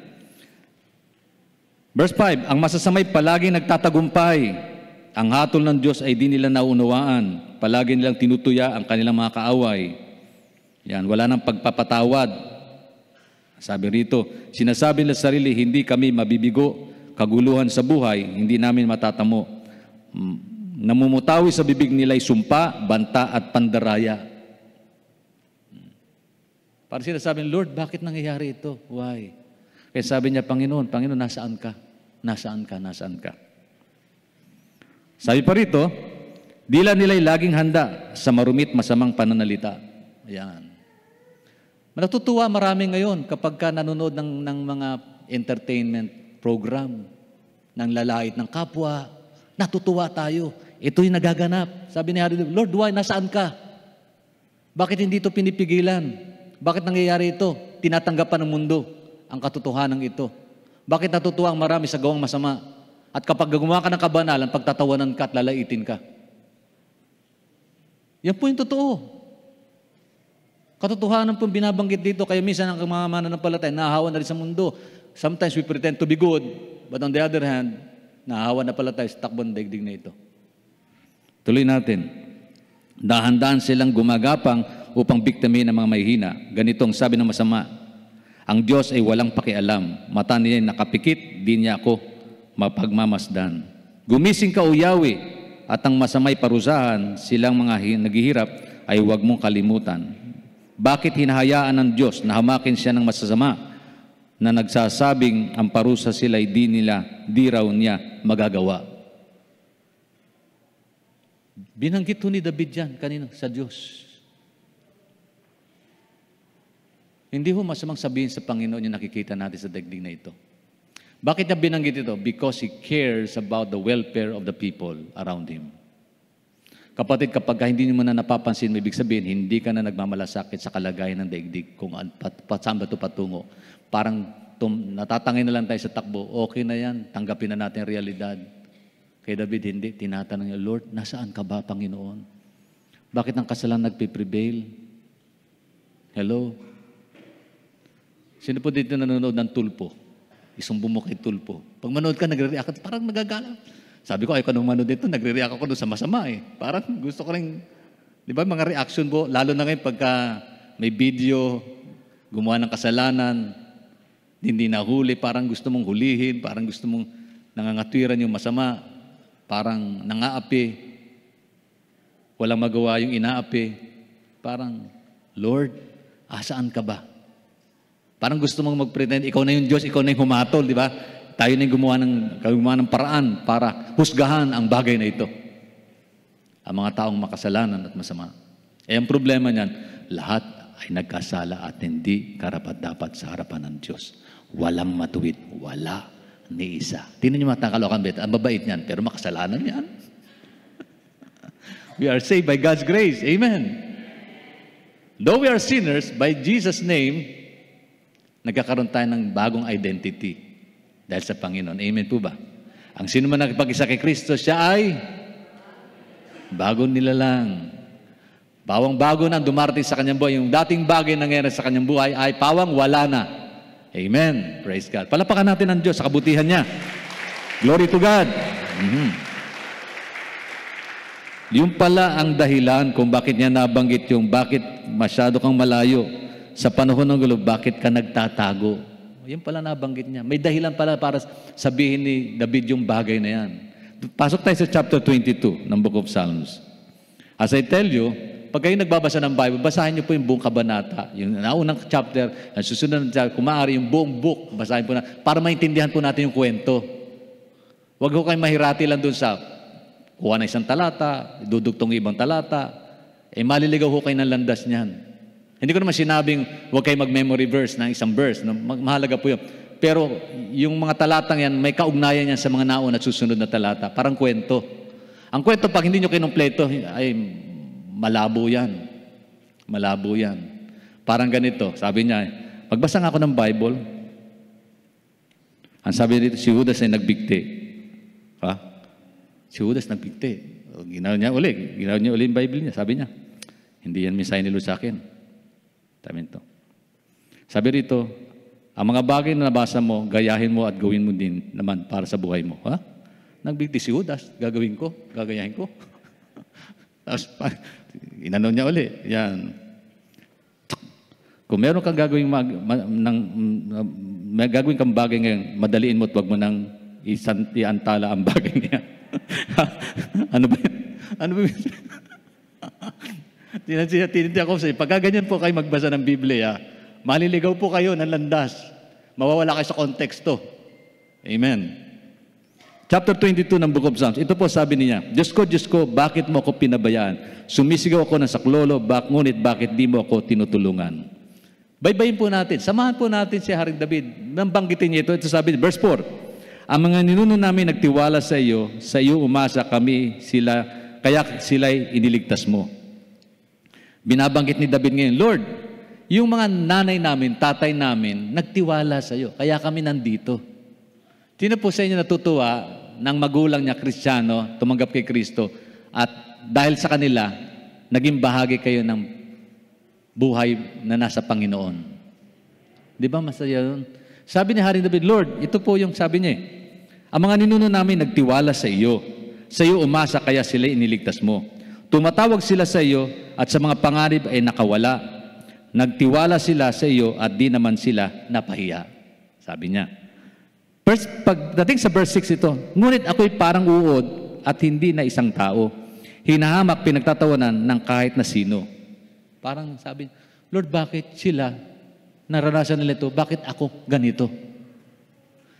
[SPEAKER 1] Verse 5, ang masasamay palagi nagtatagumpay. Ang hatol ng Diyos ay di nila naunawaan. Palagi nilang tinutuya ang kanilang mga kaaway. Yan, wala nang pagpapatawad. Sabi rito, sinasabi nila sa sarili, hindi kami mabibigo, kaguluhan sa buhay, hindi namin matatamo. Namumutawi sa bibig nila ay sumpa, banta at pandaraya. Para sinasabi, Lord, bakit nangyayari ito? Why? Kaya sabi niya, Panginoon, nasaan ka? Nasaan ka? Sabi pa rito, dila nila'y laging handa sa marumit masamang pananalita. Ayan. Natutuwa marami ngayon kapag ka nanonood ng mga entertainment program, ng lalait ng kapwa, natutuwa tayo. Ito'y nagaganap. Sabi ni Harry, Lord, why? Nasaan ka? Bakit hindi ito pinipigilan? Bakit nangyayari ito? Tinatanggapan ng mundo ang katotohanan ito. Bakit natutuwa ang marami sa gawang masama? At kapag gumawa ka ng kabanalan, pagtatawanan ka at lalaitin ka. Yan po yung totoo. Katotohanan po binabanggit dito, kaya minsan ang mga mananampalataya, nahahawa na rin sa mundo. Sometimes we pretend to be good, but on the other hand, nahahawa na pala tayo sa takbo ng daigdig na ito. Tuloy natin. Dahan-dahan silang gumagapang upang biktimin ng mga mahihina. Ganito ang sabi ng masama, ang Diyos ay walang pakialam. Mata niya ay nakapikit, di niya ako mapagmamasdan. Gumising ka, O Yahweh, at ang masamay parusahan, silang mga naghihirap ay huwag mong kalimutan. Bakit hinahayaan ng Diyos na hamakin siya ng masasama na nagsasabing ang parusa sila ay di raw niya magagawa? Binanggit ni David yan kanino? Sa Diyos. Hindi ho masamang sabihin sa Panginoon yung nakikita natin sa daigdig na ito. Bakit niya binanggit ito? Because He cares about the welfare of the people around Him. Kapatid, kapag hindi mo na napapansin, ibig sabihin, hindi ka na nagmamalasakit sa kalagayan ng daigdig kung saan ba ito patungo. Parang natatangay na lang tayo sa takbo, okay na yan, tanggapin na natin ang realidad. Kay David, hindi. Tinatanong niya, Lord, nasaan ka ba, Panginoon? Bakit ang kasalanan nagpe-prevail? Hello? Sino po dito nanonood ng tulpo? Isumbong mo kay tulpo. Pag manood ka, nagre-react, parang nagagala. Sabi ko, ayaw ka nung manood dito, nagre-react ako doon sa masama eh. Parang gusto ko rin, di ba, mga reaction po, lalo na ngayon pagka may video, gumawa ng kasalanan, hindi nahuli, parang gusto mong hulihin, parang gusto mong nangangatwiran yung masama, parang nangaapi, walang magawa yung inaapi, parang, Lord, asaan ka ba? Parang gusto mong mag-pretend, ikaw na yung Diyos, ikaw na yung humatol, di ba? Tayo na yung gumawa ng paraan para husgahan ang bagay na ito. Ang mga taong makasalanan at masama. Ang problema niyan, lahat ay nagkasala at hindi karapat-dapat sa harapan ng Diyos. Walang matuwid, wala ni isa. Tingnan niyo mga Kalokan Bet, ang babait niyan, pero makasalanan yan. We are saved by God's grace. Amen. Though we are sinners, by Jesus' name, nagkakaroon tayo ng bagong identity dahil sa Panginoon. Amen po ba? Ang sino man nakipag-isa kay Kristo, siya ay bagong nilalang. Bawang-bago na dumarating sa kanyang buhay. Yung dating bagay na nangyari sa kanyang buhay ay pawang wala na. Amen. Praise God. Palapakan natin ang Diyos sa kabutihan niya. Glory to God. Yung pala ang dahilan kung bakit niya nabanggit yung bakit masyado kang malayo sa panahon ng gulo, bakit ka nagtatago? Yan pala nabanggit niya. May dahilan pala para sabihin ni David yung bagay na yan. Pasok tayo sa chapter 22 ng Book of Psalms. As I tell you, pag kayo nagbabasa ng Bible, basahin niyo po yung buong kabanata. Yung naunang chapter, ang susunod na chapter, kung maaari yung buong book, basahin po na, para maintindihan po natin yung kwento. Huwag ko kayo mahirati lang dun sa kuha na isang talata, dudugtong ibang talata. maliligaw ho kayo ng landas niyan. Hindi ko naman sinabing huwag kayo mag-memory verse ng isang verse. No? Mahalaga po yun. Pero yung mga talatang yan, may kaugnayan yan sa mga naon at susunod na talata. Parang kwento. Ang kwento, pag hindi nyo kinumpleto, ay malabo yan. Malabo yan. Parang ganito. Sabi niya, pagbasa nga ako ng Bible, ang sabi dito, si Judas ay nagbigti. Ha? Si Judas nagbigti. Ginawa niya uli yung Bible niya. Sabi niya, hindi yan mensahe ni Lord sa akin. Sabi nito. Sabi rito, ang mga bagay na nabasa mo, gayahin mo at gawin mo din naman para sa buhay mo. Ha? Nagbigti si Judas, gagawin ko, gagayahin ko. Tapos, inano niya uli. Yan. Kung meron kang gagawin gagawin kang bagay ngayon, madaliin mo at wag mo nang iantala ang bagay niya. Ano ba yan? Ano ba yan? Tinindi ako sa'yo. Pagka ganyan po kayo magbasa ng Biblia, maliligaw po kayo ng landas. Mawawala kayo sa konteksto. Amen. Chapter 22 ng Book of Psalms. Ito po sabi niya, Diyos ko, bakit mo ako pinabayaan? Sumisigaw ako ng saklolo, ngunit bakit di mo ako tinutulungan? Baybayin po natin. Samahan po natin si Haring David. Nang banggitin niya ito, ito sabi, verse 4, ang mga ninuno namin nagtiwala sa iyo umasa kami, kaya sila'y iniligtas mo. Binabanggit ni David ngayon, Lord, yung mga nanay namin, tatay namin, nagtiwala sa iyo, kaya kami nandito. Sino po sa inyo natutuwa ng magulang niya, Kristiyano, tumanggap kay Kristo, at dahil sa kanila, naging bahagi kayo ng buhay na nasa Panginoon? Di ba masaya yun? Sabi ni Haring David, Lord, ito po yung sabi niya, ang mga ninuno namin nagtiwala sa iyo umasa kaya sila iniligtas mo. Tumatawag sila sa iyo at sa mga pangarib ay nakawala. Nagtiwala sila sa iyo at di naman sila napahiya. Sabi niya. Pagdating sa verse 6 ito, ngunit ako'y parang uod at hindi na isang tao. Hinahamak pinagtatawanan ng kahit na sino. Parang sabi, Lord, bakit sila naranasan nila ito? Bakit ako ganito?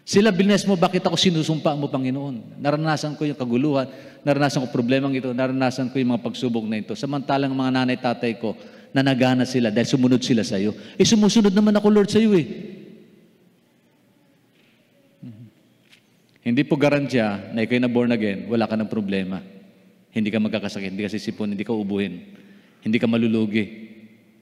[SPEAKER 1] Sila bilnes mo, bakit ako sinusumpa mo, Panginoon? Naranasan ko yung kaguluhan, naranasan ko problemang ito, naranasan ko yung mga pagsubok na ito. Samantalang mga nanay, tatay ko, nanagana sila dahil sumunod sila sa iyo. Sumusunod naman ako, Lord, sa iyo Hindi po garantiya na ikaw'y na born again, wala ka ng problema. Hindi ka magkakasakit, hindi ka sisipon, hindi ka ubuhin, hindi ka malulugi.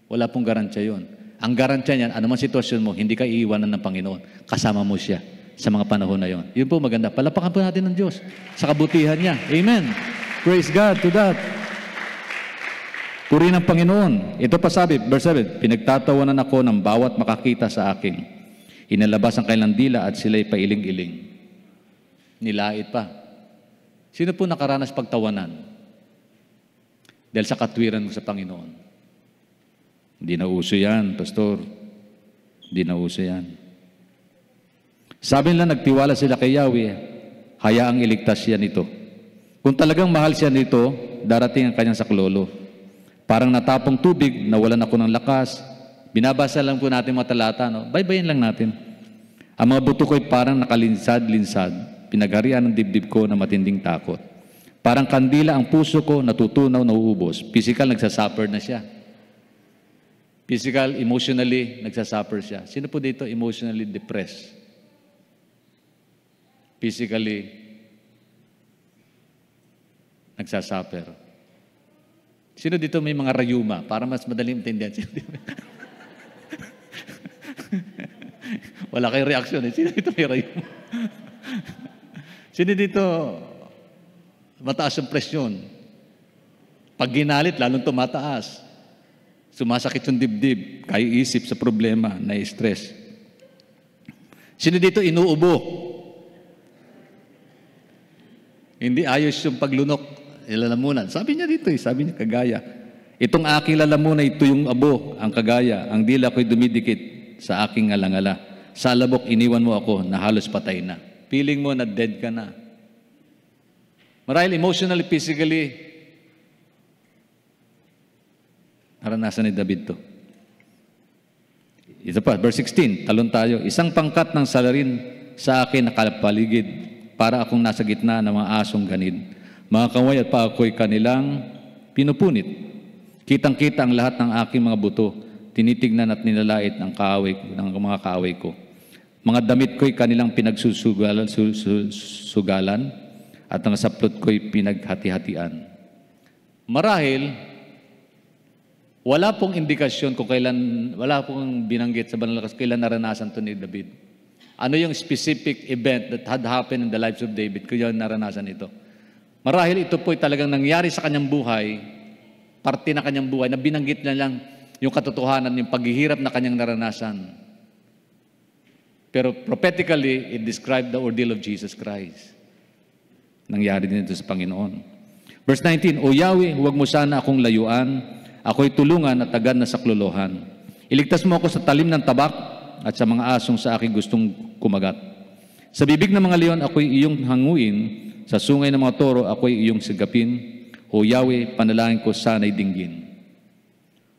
[SPEAKER 1] Wala pong garantiya yun. Ang garantiya niyan, anumang sitwasyon mo, hindi ka iiwanan ng Panginoon. Kasama mo siya sa mga panahon na yon. Yun po maganda. Palapakan po natin ng Diyos sa kabutihan niya. Amen. Praise God to that. Purihin ang Panginoon. Ito pa sabi, verse 7, pinagtatawanan ako ng bawat makakita sa akin. Inalabas ang kailang dila at sila'y pailing-iling. Nilait pa. Sino po nakaranas pagtawanan? Dahil sa katwiran mo sa Panginoon. Hindi na uso yan, Pastor. Hindi na uso yan. Sabi nila, nagtiwala sila kay Yahweh, hayaang iligtas siya nito. Kung talagang mahal siya nito, darating ang kanyang saklolo. Parang natapong tubig, nawalan ako ng lakas. Binabasa lang po natin mga talata, no? Baybayin lang natin. Ang mga buto ko'y parang nakalinsad-linsad, pinagharian ng dibdib ko na matinding takot. Parang kandila ang puso ko, natutunaw, nauubos. Physical, nagsasuffer na siya. Physical, emotionally, nagsasuffer siya. Sino po dito emotionally depressed? Physically, nagsasuffer. Sino dito may mga rayuma? Para mas madaling intindihan. Wala kayong reaksyon. Sino dito may rayuma? Sino dito mataas ang presyon? Pag ginalit, lalong tumataas. Sumasakit yung dibdib, kaya isip sa problema, na-stress. Sino dito inuubo? Hindi ayos yung paglunok, lalamunan. Sabi niya dito, sabi niya kagaya. Itong aking lalamunan, ito yung abo, ang kagaya. Ang dila ko'y dumidikit sa aking ngalangala. Sa labok, iniwan mo ako na halos patay na. Feeling mo na dead ka na. Marahil emotionally, physically, naranasan ni David to. Ito pa, verse 16, talon tayo. Isang pangkat ng salarin sa akin nakapaligid para akong nasa gitna ng mga asong ganid. Mga kaway at pa ako'y kanilang pinupunit. Kitang-kita ang lahat ng aking mga buto. Tinitignan at nilalait ng mga kaaway ko. Mga damit ko'y kanilang pinagsusugalan at ang saplot ko'y pinaghati-hatian. Marahil, wala pong indikasyon kung kailan, wala pong binanggit sa banal na kailan naranasan to ni David. Ano yung specific event that had happened in the lives of David kaya naranasan ito? Marahil ito po'y talagang nangyari sa kanyang buhay, parte na kanyang buhay, na binanggit na lang yung katotohanan, yung paghihirap na kanyang naranasan. Pero prophetically, it described the ordeal of Jesus Christ. Nangyari din ito sa Panginoon. Verse 19, O Yahweh, huwag mo sana akong layuan, ako'y tulungan at agad na saklolohan. Iligtas mo ako sa talim ng tabak at sa mga asong sa aking gustong kumagat. Sa bibig ng mga leon, ako'y iyong hanguin, sa sungay ng mga toro, ako'y iyong sigapin. O Yahweh, panalangin ko sana'y dinggin.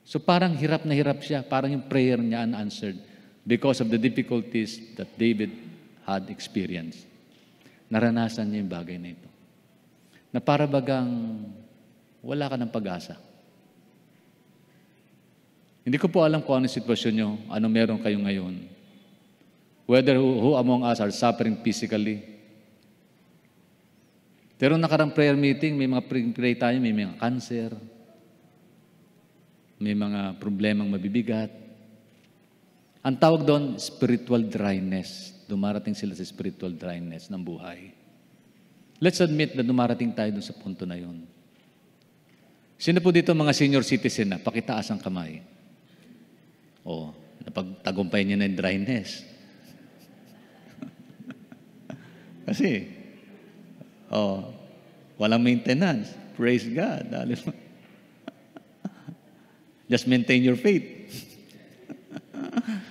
[SPEAKER 1] So parang hirap na hirap siya, parang yung prayer niya unanswered because of the difficulties that David had experienced. Naranasan niya yung bagay na ito. Na para bagang wala ka ng pag-asa. Hindi ko po alam kung ano sitwasyon nyo, ano meron kayo ngayon. Whether who among us are suffering physically. Pero nakarang prayer meeting, may mga pray tayo, may mga cancer, may mga problemang mabibigat. Ang tawag doon, spiritual dryness. Dumarating sila sa spiritual dryness ng buhay. Let's admit na dumarating tayo dun sa punto na yun. Sino po dito mga senior citizen na? Pakitaas ang kamay. O, napagtagumpay niya na yung dryness. Kasi, walang maintenance. Praise God. Just maintain your faith.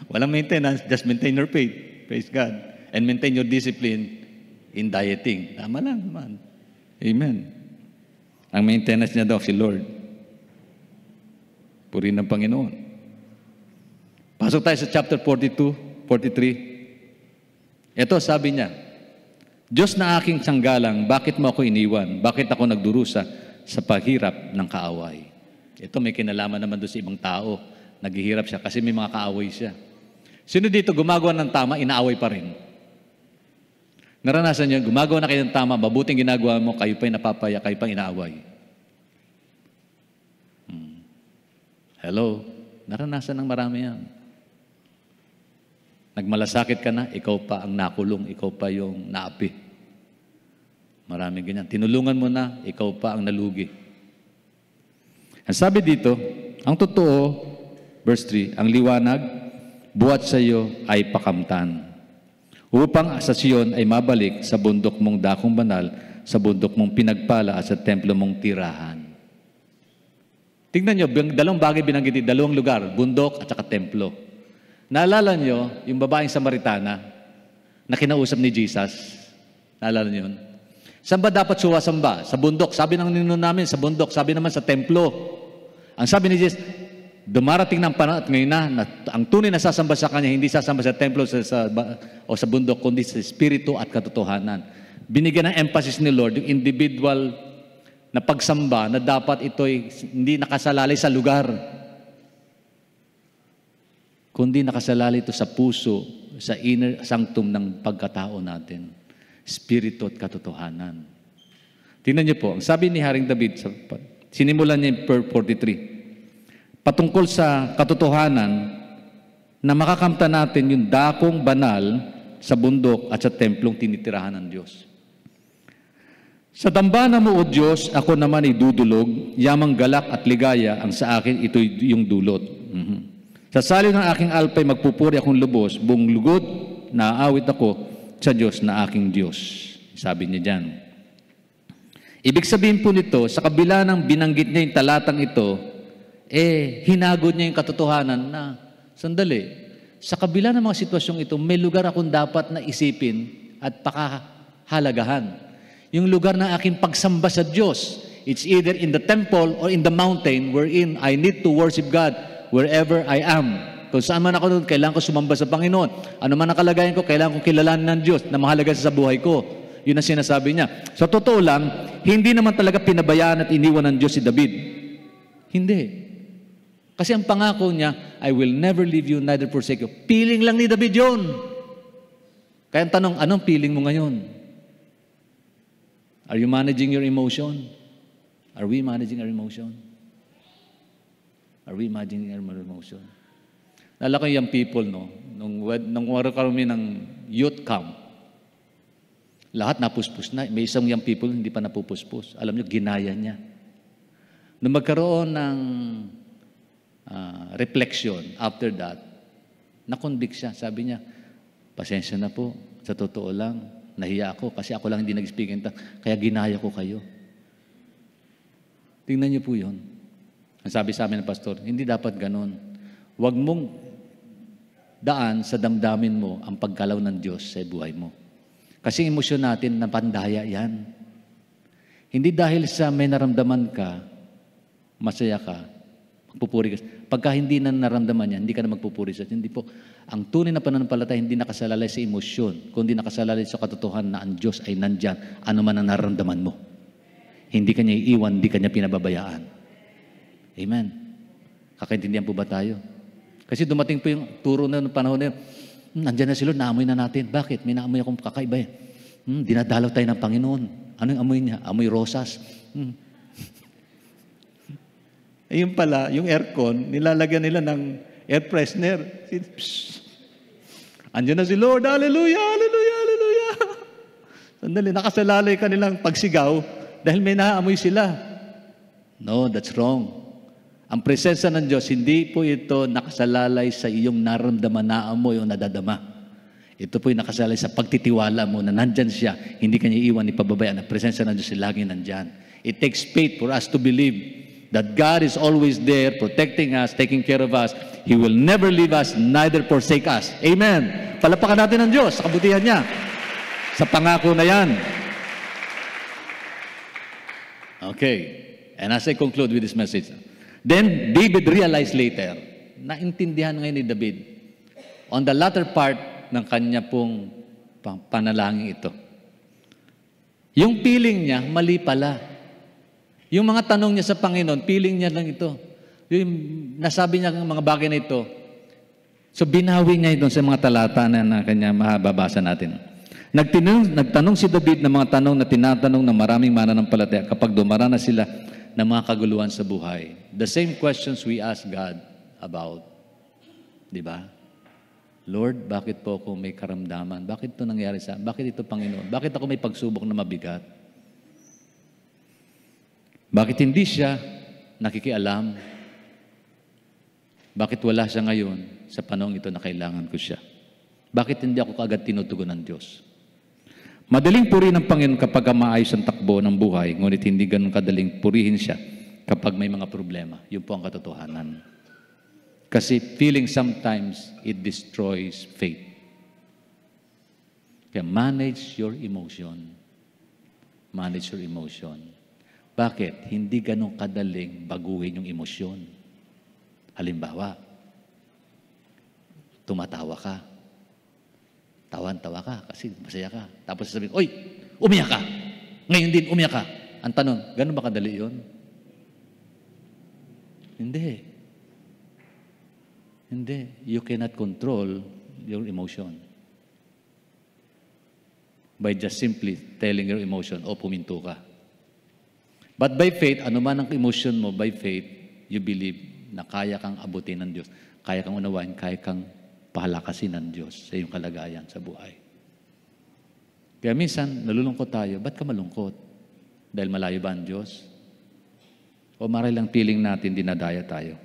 [SPEAKER 1] Walang maintenance, just maintain your faith. Praise God. And maintain your discipline in dieting. Tama lang naman. Amen. Ang maintenance niya daw si Lord. Purihin ng Panginoon. Pasok tayo sa chapter 42, 43. Ito, sabi niya, Diyos na aking sanggalang, bakit mo ako iniwan? Bakit ako nagdurusa sa paghirap ng kaaway? Ito may kinalaman naman doon sa ibang tao. Naghihirap siya kasi may mga kaaway siya. Sino dito gumagawa ng tama, inaaway pa rin? Naranasan niyo, gumagawa na kayo ng tama, mabuting ginagawa mo, kayo pa'y napapaya, kayo pa'y inaaway. Hello? Naranasan ng marami yan. Nagmalasakit ka na, ikaw pa ang nakulong, ikaw pa yung naapi. Maraming ganyan. Tinulungan mo na, ikaw pa ang nalugi. Ang sabi dito, ang totoo, verse 3, ang liwanag, buhat sa iyo ay pakamtan. Upang sa Sion ay mabalik sa bundok mong dakong banal, sa bundok mong pinagpala at sa templo mong tirahan. Tingnan nyo, dalawang bagay binanggit, dalawang lugar, bundok at saka templo. Naalala nyo yung babaeng Samaritana na kinausap ni Jesus? Naalala nyo yun? Saan ba dapat suwasamba? Sa bundok. Sabi ng ninuno namin, sa bundok. Sabi naman sa templo. Ang sabi ni Jesus, dumarating ng panahon at ngayon na ang tunay na sasamba sa kanya, hindi sasamba sa templo o sa bundok, kundi sa espiritu at katotohanan. Binigyan ng emphasis ni Lord yung individual na pagsamba na dapat ito'y hindi nakasalalay sa lugar, kundi nakasalalay ito sa puso, sa inner sanctum ng pagkatao natin. Espiritu at katotohanan. Tingnan niyo po, ang sabi ni Haring David, sinimulan niya yung 43, patungkol sa katotohanan na makakamta natin yung dakong banal sa bundok at sa templong tinitirahan ng Diyos. Sa dambana mo, O Diyos, ako naman ay dudulog, yamang galak at ligaya ang sa akin, ito yung dulot. Sa saliw ng aking alpay, magpupuri akong lubos, buong lugod, naaawit ako sa Diyos na aking Diyos. Sabi niya dyan. Ibig sabihin po nito, sa kabila ng binanggit niya yung talatang ito, hinagod niya yung katotohanan na, sandali, sa kabila ng mga sitwasyong ito, may lugar akong dapat na isipin at pakahalagahan. Yung lugar na aking pagsamba sa Diyos, it's either in the temple or in the mountain wherein I need to worship God wherever I am. Kung saan man ako doon, kailangan ko sumamba sa Panginoon. Ano man ang kalagayan ko, kailangan ko kilalanin ng Diyos na mahalaga sa buhay ko. Yun ang sinasabi niya. Sa totoo lang, hindi naman talaga pinabayaan at iniwan ng Diyos si David. Hindi. Kasi ang pangako niya, I will never leave you, neither forsake you. Feeling lang ni David yun. Kaya ang tanong, anong feeling mo ngayon? Are you managing your emotion? Are we managing our emotion? Are we managing our emotion? Nalala ko yung people, no? Nung waro kami ng youth camp, lahat napuspos na. May isang young people, hindi pa napupuspos. Alam nyo, ginaya niya. Nung magkaroon ng reflection after that, na-convict siya. Sabi niya, pasensya na po. Sa totoo lang, nahiya ako kasi ako lang hindi nag-speak in tongues. Kaya ginaya ko kayo. Tingnan niyo po yun. Ang sabi sa amin ng pastor, hindi dapat ganun. Huwag mong daan sa damdamin mo ang pagkalaw ng Diyos sa buhay mo. Kasi emosyon natin na pandaya yan. Hindi dahil sa may naramdaman ka, masaya ka, magpupuri ka. Pagka hindi na naramdaman yan, hindi ka na magpupuri sa Diyos. Hindi po. Ang tunay na pananampalataya, hindi nakasalalay sa emosyon, kundi nakasalalay sa katotohanan na ang Diyos ay nandyan, ano man ang naramdaman mo. Hindi ka niya iiwan, hindi ka niya pinababayaan. Amen. Kakaintindihan po ba tayo? Kasi dumating po yung turo na ng panahon na yun, nandyan na si Lord, naamoy na natin. Bakit? May naamoy akong kakaiba eh. Dinadalaw tayo ng Panginoon. Ano yung amoy niya? Amoy rosas. Ayun pala, yung aircon, nilalagyan nila ng air freshener. Andiyan na si Lord, hallelujah, hallelujah, hallelujah. Sandali, nakasalalay ka nilang pagsigaw dahil may naamoy sila. No, that's wrong. Ang presensya ng Diyos, hindi po ito nakasalalay sa iyong naramdaman, naamoy o nadadama. Ito po yung nakasalalay sa pagtitiwala mo na nandyan siya, hindi kanya iwan, ipababayaan. Ang presensya ng Diyos, lagi nandyan. It takes faith for us to believe that God is always there, protecting us, taking care of us. He will never leave us, neither forsake us. Amen. Palapakan natin ang Diyos sa kabutihan niya. Sa pangako na yan. Okay. And as I conclude with this message, then David realized later, naintindihan ngayon ni David, on the latter part ng kanya pong panalangin ito. Yung feeling niya, mali pala. Yung mga tanong niya sa Panginoon, feeling niya lang ito. Yung nasabi niya ng mga bagay na ito. So binawi niya ito sa mga talata na kanya mababasa natin. Nagtanong si David ng mga tanong na tinatanong ng maraming mananampalataya kapag dumaranas sila ng mga kaguluhan sa buhay. The same questions we ask God about. Diba? Lord, bakit po ako may karamdaman? Bakit ito nangyari sa akin? Bakit ito, Panginoon? Bakit ako may pagsubok na mabigat? Bakit hindi siya nakikialam? Bakit wala siya ngayon sa panahon ito na kailangan ko siya? Bakit hindi ako kaagad tinutugon ng Diyos? Madaling purihin ng Panginoon kapag maayos ang takbo ng buhay, ngunit hindi ganun kadaling purihin siya kapag may mga problema. Yun po ang katotohanan. Kasi feeling sometimes, it destroys faith. Kaya manage your emotion. Manage your emotion. Bakit? Hindi ganun kadaling baguhin yung emosyon. Halimbawa, tumatawa ka. Tawan-tawa ka kasi masaya ka. Tapos sasabihin, oy, umiyak ka. Ngayon din, umiyak ka. Ang tanong, ganun ba kadali yun? Hindi. Hindi. You cannot control your emotion by just simply telling your emotion, o puminto ka. But by faith, ano man ang emotion mo, by faith, you believe na kaya kang abutin ng Diyos. Kaya kang unawain, kaya kang pahalakasin ng Diyos sa iyong kalagayan sa buhay. Kaya minsan, nalulungkot tayo. Ba't ka malungkot? Dahil malayo ba ang Diyos? O maray lang feeling natin, dinadaya tayo.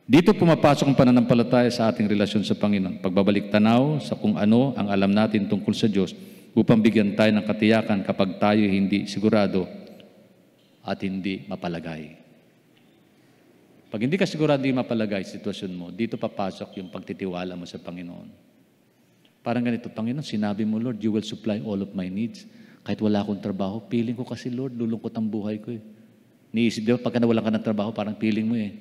[SPEAKER 1] Dito pumapasok ang pananampalataya sa ating relasyon sa Panginoon. Pagbabalik tanaw sa kung ano ang alam natin tungkol sa Diyos upang bigyan tayo ng katiyakan kapag tayo hindi sigurado at hindi mapalagay. Pag hindi ka sigurado hindi mapalagay sa sitwasyon mo, dito papasok yung pagtitiwala mo sa Panginoon. Parang ganito, Panginoon, sinabi mo, Lord, you will supply all of my needs. Kahit wala akong trabaho, feeling ko kasi, Lord, lulungkot ang buhay ko eh. Niisip diba, pagka nawalan ka ng trabaho, parang feeling mo eh.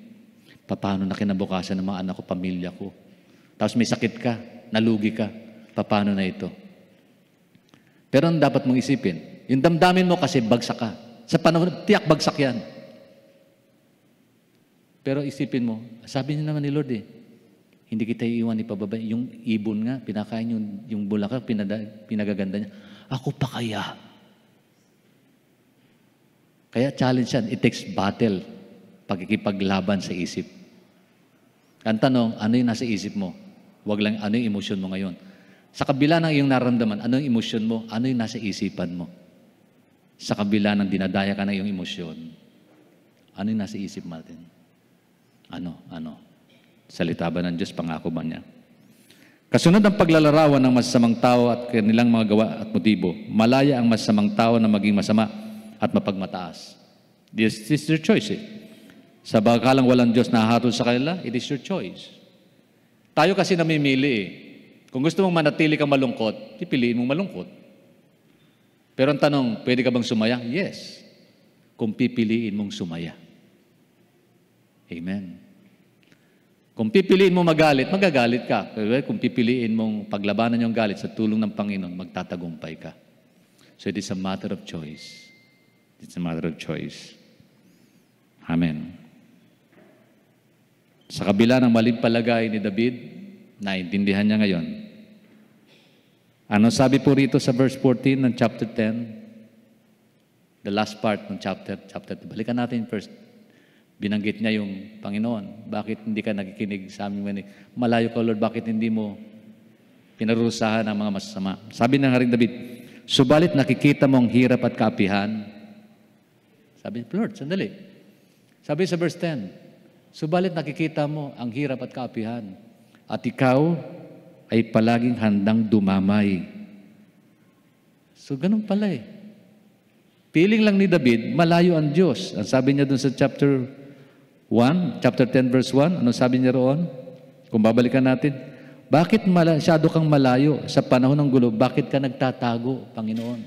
[SPEAKER 1] Paano na kinabukasan ng mga anak ko, pamilya ko? Tapos may sakit ka, nalugi ka, paano na ito? Pero ang dapat mong isipin, yung damdamin mo kasi bagsak ka. Sa panahon, tiyak bagsak yan. Pero isipin mo, sabi niya naman ni Lord hindi kita iiwan ni pababa. Yung ibon nga, pinakain yung bulaklak, pinagaganda niya. Ako pa kaya? Kaya challenge yan. It takes battle. Pagkikipaglaban sa isip. Ang tanong, ano yung nasa isip mo? Huwag lang ano yung emosyon mo ngayon. Sa kabila ng iyong naramdaman, ano yung emosyon mo? Ano yung nasa isipan mo? Sa kabila ng dinadaya ka ng iyong emosyon, ano yung nasa isip natin? Ano? Salita ba ng Diyos? Pangako ba niya? Kasunod ang paglalarawan ng masasamang tao at kanilang mga gawa at motibo. Malaya ang masasamang tao na maging masama at mapagmataas. This is your choice. Sa bakalang walang Diyos na hatol sa kanila, it is your choice. Tayo kasi namimili Kung gusto mong manatili kang malungkot, pipiliin mong malungkot. Pero ang tanong, pwede ka bang sumaya? Yes. Kung pipiliin mong sumaya. Amen. Kung pipiliin mo magalit, magagalit ka. Pero kung pipiliin mong paglabanan yung galit sa tulong ng Panginoon, magtatagumpay ka. So it is a matter of choice. It's a matter of choice. Amen. Sa kabila ng maling palagay ni David, naintindihan niya ngayon. Ano sabi po rito sa verse 14 ng chapter 10? The last part ng chapter 2. Balikan natin first. Binanggit niya yung Panginoon. Bakit hindi ka nakikinig sa amin? Malayo ka, Lord. Bakit hindi mo pinarusahan ang mga masasama? Sabi ng Haring David, subalit nakikita mo ang hirap at kaapihan. Sabi, Lord, sandali. Sabi sa verse 10, subalit nakikita mo ang hirap at kaapihan. At ikaw ay palaging handang dumamay. So, ganun pala eh. Piling lang ni David, malayo ang Diyos. Ang sabi niya dun sa chapter 1, chapter 10 verse 1, ano sabi niya roon? Kung babalikan natin, bakit masyado kang malayo sa panahon ng gulo? Bakit ka nagtatago, Panginoon?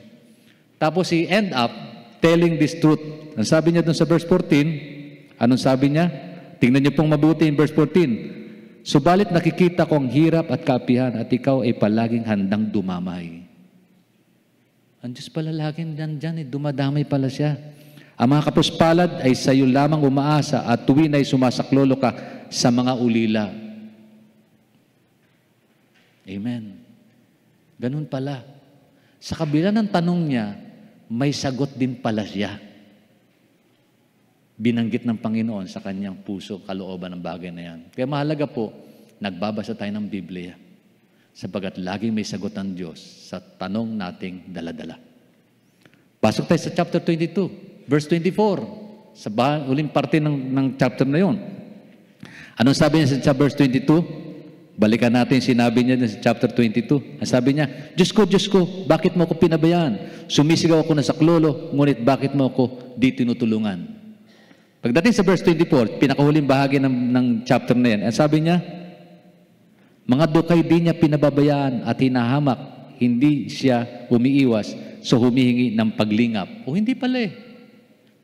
[SPEAKER 1] Tapos he end up telling this truth. Ang sabi niya dun sa verse 14, anong sabi niya? Tingnan niyo pong mabuti in verse 14. Subalit nakikita ko ang hirap at kaapihan at ikaw ay palaging handang dumamay. Ang Diyos pala laging nandyan, dumadamay pala siya. Ang mga kapuspalad ay sa iyo lamang umaasa at tuwin ay sumasaklolo ka sa mga ulila. Amen. Ganun pala. Sa kabila ng tanong niya, may sagot din pala siya. Binanggit ng Panginoon sa kanyang puso, kalooban ng bagay na yan. Kaya mahalaga po, nagbabasa tayo ng Biblia sapagat laging may sagot ang Diyos sa tanong nating daladala. Pasok tayo sa chapter 22, verse 24, sa uling parte ng chapter na yon. Anong sabi niya sa verse 22? Balikan natin sinabi niya sa chapter 22. Ang sabi niya, Diyos ko, bakit mo ako pinabayaan? Sumisigaw ako na saklolo, ngunit bakit mo ako di tinutulungan? Pagdating sa verse 24, pinakahuling bahagi ng chapter na yan, ang sabi niya, mga dukay di niya pinababayaan at hinahamak, hindi siya umiiwas, so humihingi ng paglingap. O hindi pala eh.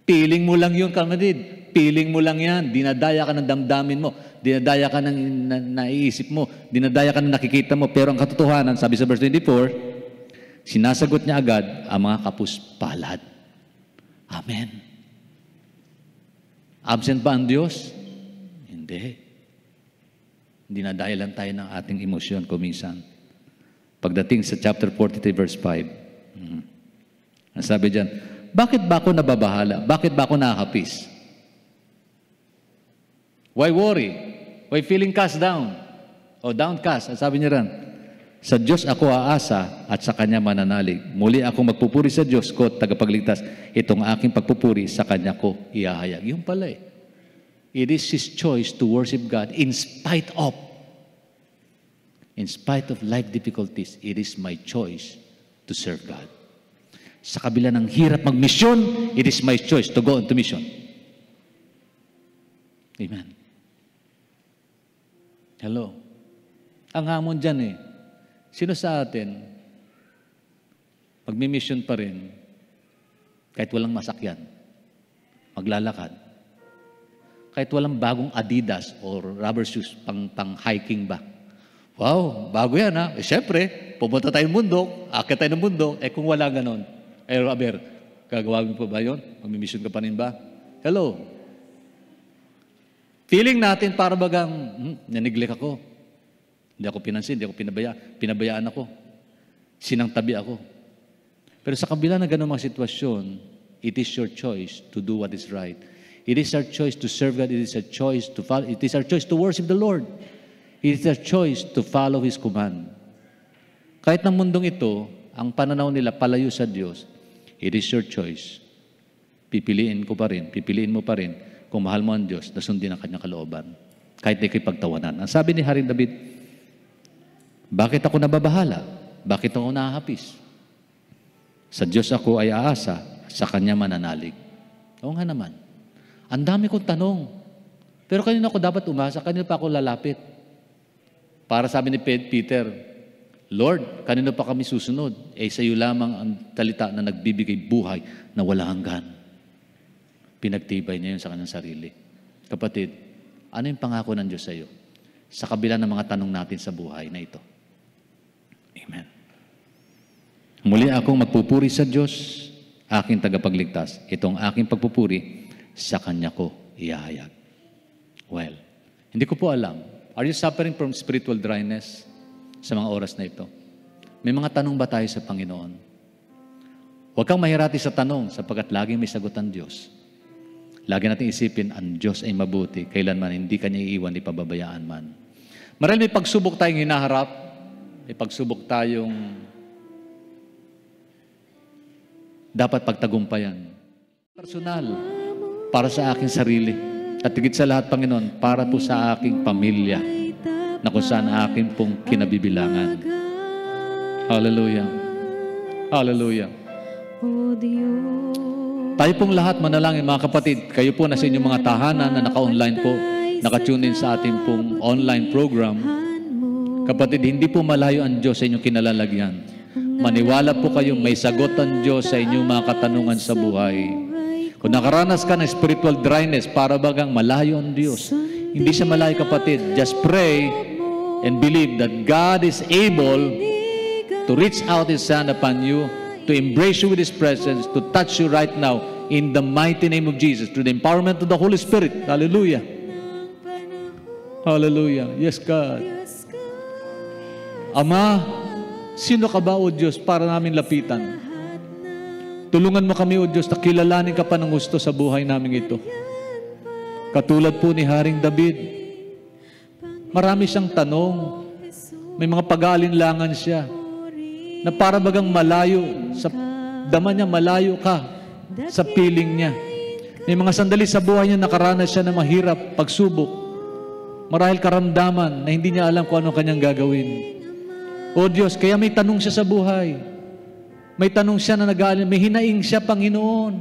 [SPEAKER 1] Piling mo lang yun, Kalmadid. Piling mo lang yan. Dinadaya ka ng damdamin mo. Dinadaya ka ng naiisip mo. Dinadaya ka ng nakikita mo. Pero ang katotohanan, sabi sa verse 24, sinasagot niya agad ang mga kapuspalad. Amen. Absent ba ang Diyos? Hindi. Dinadaya lang tayo ng ating emosyon kuminsan. Pagdating sa chapter 43 verse 5, ang sabi dyan, bakit ba ako nababahala? Bakit ba ako nakakapis? Why worry? Why feeling cast down? O downcast? Ang sabi niya rin, sa Diyos ako aasa at sa Kanya mananalig. Muli akong magpupuri sa Diyos ko at tagapagligtas. Itong aking pagpupuri sa Kanya ko ihahayag. Yung pala eh. It is His choice to worship God in spite of life difficulties. It is my choice to serve God. Sa kabila ng hirap mag-mission, it is my choice to go into mission. Amen. Hello. Ang hamon dyan sino sa atin, magmi-mission pa rin, kahit walang masakyan, maglalakad, kahit walang bagong Adidas or rubber shoes pang-hiking ba. Wow, bago yan ha. Siyempre, pumunta tayo ng mundo, akit tayo ng mundo, kung wala ganon. Robert, gagawin mo pa ba yun? Magmimission ka pa rin ba? Hello. Feeling natin para bagang, naniglek ako. Hindi ako pinansin, hindi ako pinabayaan ako. Sinangtabi ako. Pero sa kabila ng ganung mga sitwasyon, it is your choice to do what is right. It is our choice to serve God. It is our choice to follow. It is our choice to worship the Lord. It is our choice to follow His command. Kahit ng mundong ito, ang pananaw nila palayo sa Diyos, it is your choice. Pipiliin mo pa rin kung mahal mo ang Diyos na sundin ang kanyang kalooban. Kahit di kayo pagtawanan. Ang sabi ni Haring David, bakit ako nababahala? Bakit ako nahahapis? Sa Diyos ako ay aasa, sa Kanya mananalig. Oo nga naman. Ang dami kong tanong. Pero kanina ako dapat umasa, kanina pa ako lalapit. Para sabi ni Peter, Lord, kanino pa kami susunod? Sa iyo lamang ang talita na nagbibigay buhay na wala hanggan. Pinagtibay niya yun sa kanyang sarili. Kapatid, ano yung pangako ng Diyos sa iyo? Sa kabila ng mga tanong natin sa buhay na ito. Amen. Muli akong magpupuri sa Diyos, aking tagapagligtas. Itong aking pagpupuri, sa Kanya ko ihahayag. Well, hindi ko po alam. Are you suffering from spiritual dryness sa mga oras na ito? May mga tanong ba tayo sa Panginoon? Huwag kang mahirati sa tanong sapagkat laging may sagot ang Diyos. Lagi natin isipin, ang Diyos ay mabuti. Kailanman hindi Kanya iiwan, ipababayaan man. Marahil may pagsubok tayong hinaharap. May pagsubok tayong dapat pagtagumpayan. Personal. Para sa aking sarili. At higit sa lahat, Panginoon, para po sa aking pamilya na kung saan akin pong kinabibilangan. Hallelujah. Hallelujah. Tayo pong lahat manalangin, mga kapatid. Kayo po na sa inyong mga tahanan na naka-online po, naka-tune in sa ating pong online program. Kapatid, hindi po malayo ang Diyos sa inyong kinalalagyan. Maniwala po kayo, may sagot ang Diyos sa inyong mga katanungan sa buhay. Kung nakaranas ka ng spiritual dryness, para bagang malayo ang Diyos. Hindi siya malayo, kapatid. Just pray and believe that God is able to reach out His hand upon you, to embrace you with His presence, to touch you right now in the mighty name of Jesus, through the empowerment of the Holy Spirit. Hallelujah. Hallelujah. Yes, God. Ama, sino ka ba, O Diyos, para namin lapitan? Tulungan mo kami, O Diyos, na kilalanin ka pa ng gusto sa buhay namin ito. Katulad po ni Haring David, marami siyang tanong, may mga pag-aalinlangan siya, na para bagang malayo, sa dama niya malayo ka, sa piling niya. May mga sandali sa buhay niya nakaranas siya na mahirap, pagsubok, marahil karamdaman na hindi niya alam kung ano kanyang gagawin. O Diyos, kaya may tanong siya sa buhay. May tanong siya na nag-aalala, may hinaing siya, Panginoon.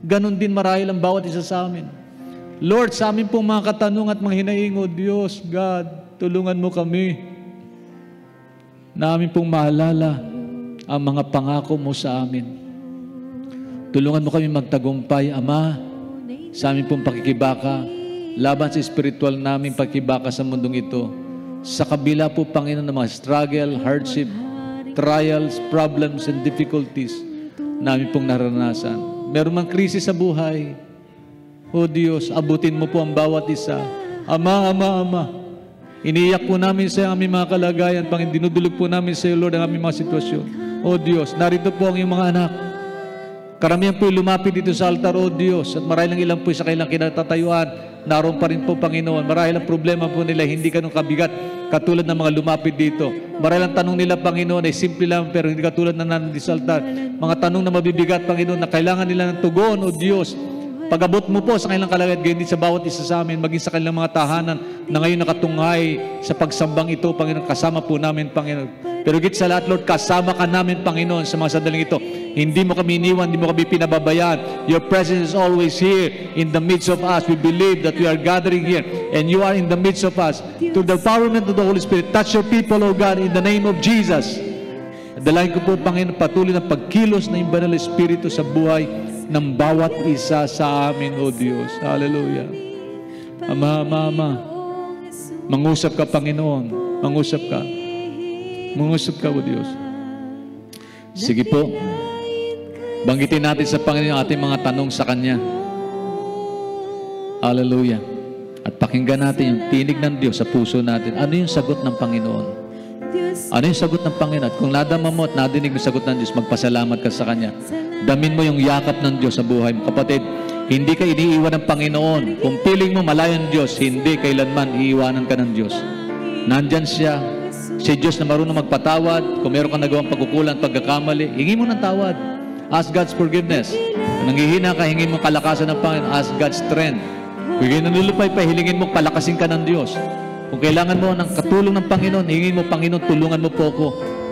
[SPEAKER 1] Ganon din marahil ang bawat isa sa amin. Lord, sa amin pong mga katanong at mga hinaing, O Diyos, God, tulungan mo kami na amin pong maalala ang mga pangako mo sa amin. Tulungan mo kami magtagumpay, Ama, sa amin pong pakikibaka, laban sa spiritual naming pakikibaka sa mundong ito. Sa kabila po, Panginoon, ng mga struggle, hardship, trials, problems, and difficulties namin pong naranasan. Meron mang krisis sa buhay, O Diyos, abutin mo po ang bawat isa. Ama, Ama, Ama, iniiyak po namin sa aming mga kalagayan, Panginoon, dinudulog po namin sa iyo, Lord, ang aming mga sitwasyon. O Diyos, narito po ang iyong mga anak. Karamihan po lumapit dito sa altar, O Diyos, at marahil lang ilang po sa kailang kinatatayuan, naroon pa rin po, Panginoon. Marahil ang problema po nila, hindi ganun kabigat, katulad ng mga lumapit dito. Marahil ang tanong nila, Panginoon, ay simple lang, pero hindi katulad na nandito sa altar. Mga tanong na mabibigat, Panginoon, na kailangan nila ng tugon, O Diyos. Pag-abot mo po sa kanilang kalagayan, gayon din sa bawat isa sa amin, maging sa kanilang mga tahanan na ngayon nakatunghay sa pagsambang ito, Panginoon, kasama po namin, Panginoon. Pero higit sa lahat, Lord, kasama ka namin, Panginoon, sa mga sandaling ito. Hindi mo kami iniwan, hindi mo kami pinababayaan. Your presence is always here in the midst of us. We believe that we are gathering here and you are in the midst of us. To the empowerment of the Holy Spirit, touch your people, O God, in the name of Jesus. Dalangin ko po, Panginoon, patuloy na pagkilos ng Banal na Espiritu sa buhay ng bawat isa sa amin, O Diyos. Hallelujah. Ama, Ama, Ama, mangusap ka, Panginoon. Mangusap ka. Mangusap ka, O Diyos. Sige po. Banggitin natin sa Panginoon ating mga tanong sa Kanya. Hallelujah. At pakinggan natin yung tinig ng Diyos sa puso natin. Ano yung sagot ng Panginoon? Ano yung sagot ng Panginoon? At kung nadama mo at nadinig yung sagot ng Diyos, magpasalamat ka sa Kanya. Damin mo yung yakap ng Diyos sa buhay mo. Kapatid, hindi ka iniiwan ng Panginoon. Kung piling mo malayo ang Diyos, hindi kailanman iiwanan ka ng Diyos. Nandyan siya. Si Diyos na marunong magpatawad. Kung meron kang nagawang pagkukulang, pagkakamali, hingi mo ng tawad. Ask God's forgiveness. Kung nanghihina ka, hingin mo kalakasan ng Panginoon. Ask God's strength. Kung nanulupay pa, hilingin mo palakasin ka ng Diyos. Kung kailangan mo ng katulong ng Panginoon, hingin mo, Panginoon, tulungan mo po ako.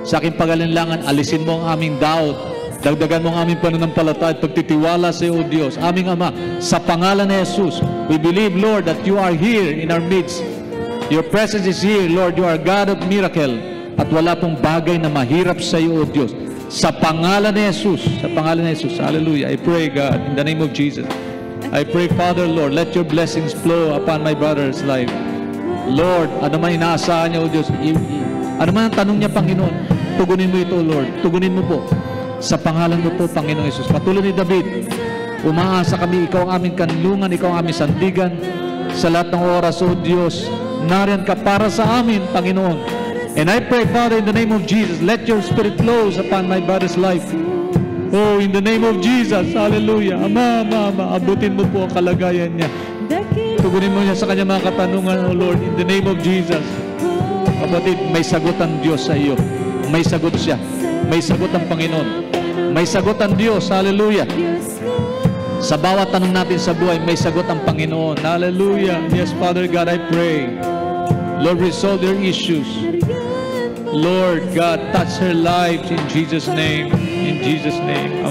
[SPEAKER 1] Sa aking pag-alinlangan, alisin mo ang aming doubt. Dagdagan mo ang aming pananampalataya at pagtitiwala sa iyo, O Diyos. Aming Ama, sa pangalan ni Jesus, we believe, Lord, that you are here in our midst. Your presence is here, Lord. You are God of miracle. At wala pong bagay na mahirap sa iyo, O Diyos. Sa pangalan ni Jesus. Sa pangalan ni Jesus. Hallelujah. I pray, God, in the name of Jesus. I pray, Father, Lord, let your blessings flow upon my brother's life. Lord, ano man inaasahan niya, O Diyos, ano man ang tanong niya, Panginoon, tugunin mo ito, Lord. Tugunin mo po. Sa pangalan mo po, Panginoon Jesus. Patuloy ni David, umaasa kami, ikaw ang aming kanlungan, ikaw ang aming sandigan. Sa lahat ng oras, O Diyos, nariyan ka para sa amin, Panginoon. And I pray, Father, in the name of Jesus, let your Spirit flow upon my brother's life. Oh, in the name of Jesus, hallelujah. Ama, abutin mo po ang kalagayan niya. Tugunin mo niya sa kanya mga katanungan, O Lord, in the name of Jesus. Kapatid, may sagot ang Diyos sa iyo. May sagot siya. May sagot ang Panginoon. May sagot ang Diyos, hallelujah. Sa bawat tanong natin sa buhay, may sagot ang Panginoon. Hallelujah. Yes, Father God, I pray. Lord, resolve their issues. Lord God, touch her lives in Jesus' name. In Jesus' name.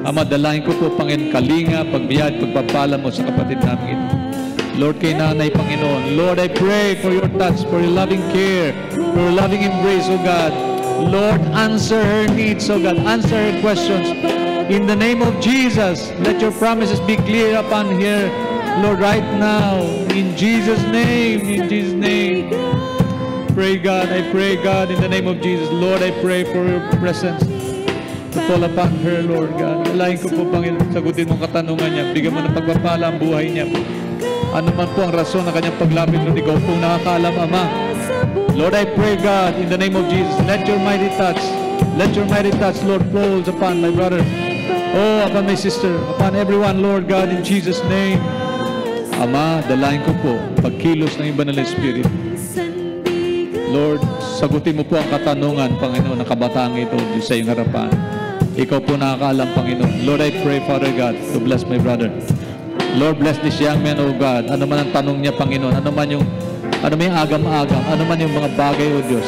[SPEAKER 1] Ama, dalahin ko po, Panginoon, kalinga, pagbiyad, pagpapala mo sa kapatid namin ito. Lord, kay nanay, Panginoon. Lord, I pray for your touch, for your loving care, for your loving embrace, O God. Lord, answer her needs, O God. Answer her questions. In the name of Jesus, let your promises be clear upon her, Lord, right now. In Jesus' name, in Jesus' name. Pray, God, I pray, God, in the name of Jesus. Lord, I pray for your presence to fall upon her, Lord God. Alayin ko po, Panginoon, sagutin mong katanungan niya. Bigyan mo ng pagpapala ang buhay niya. Ano man po ang rason ng kanyang paglapit, Lord, ikaw pong nakakaalam, Ama. Lord, I pray, God, in the name of Jesus, let your mighty touch, Lord, flows upon my brother. Oh, upon my sister, upon everyone, Lord God, in Jesus' name. Ama, dalahin ko po, pagkilos ng iba ng Spirit. Lord, sagutin mo po ang katanungan, Panginoon, ng kabataan ito sa iyong harapan. Ikaw po nakakaalam, Panginoon. Lord, I pray, Father God, to bless my brother. Lord, bless this young man, O God. Ano man ang tanong niya, Panginoon. Ano man yung agam-agam. Ano man yung mga bagay, O Diyos,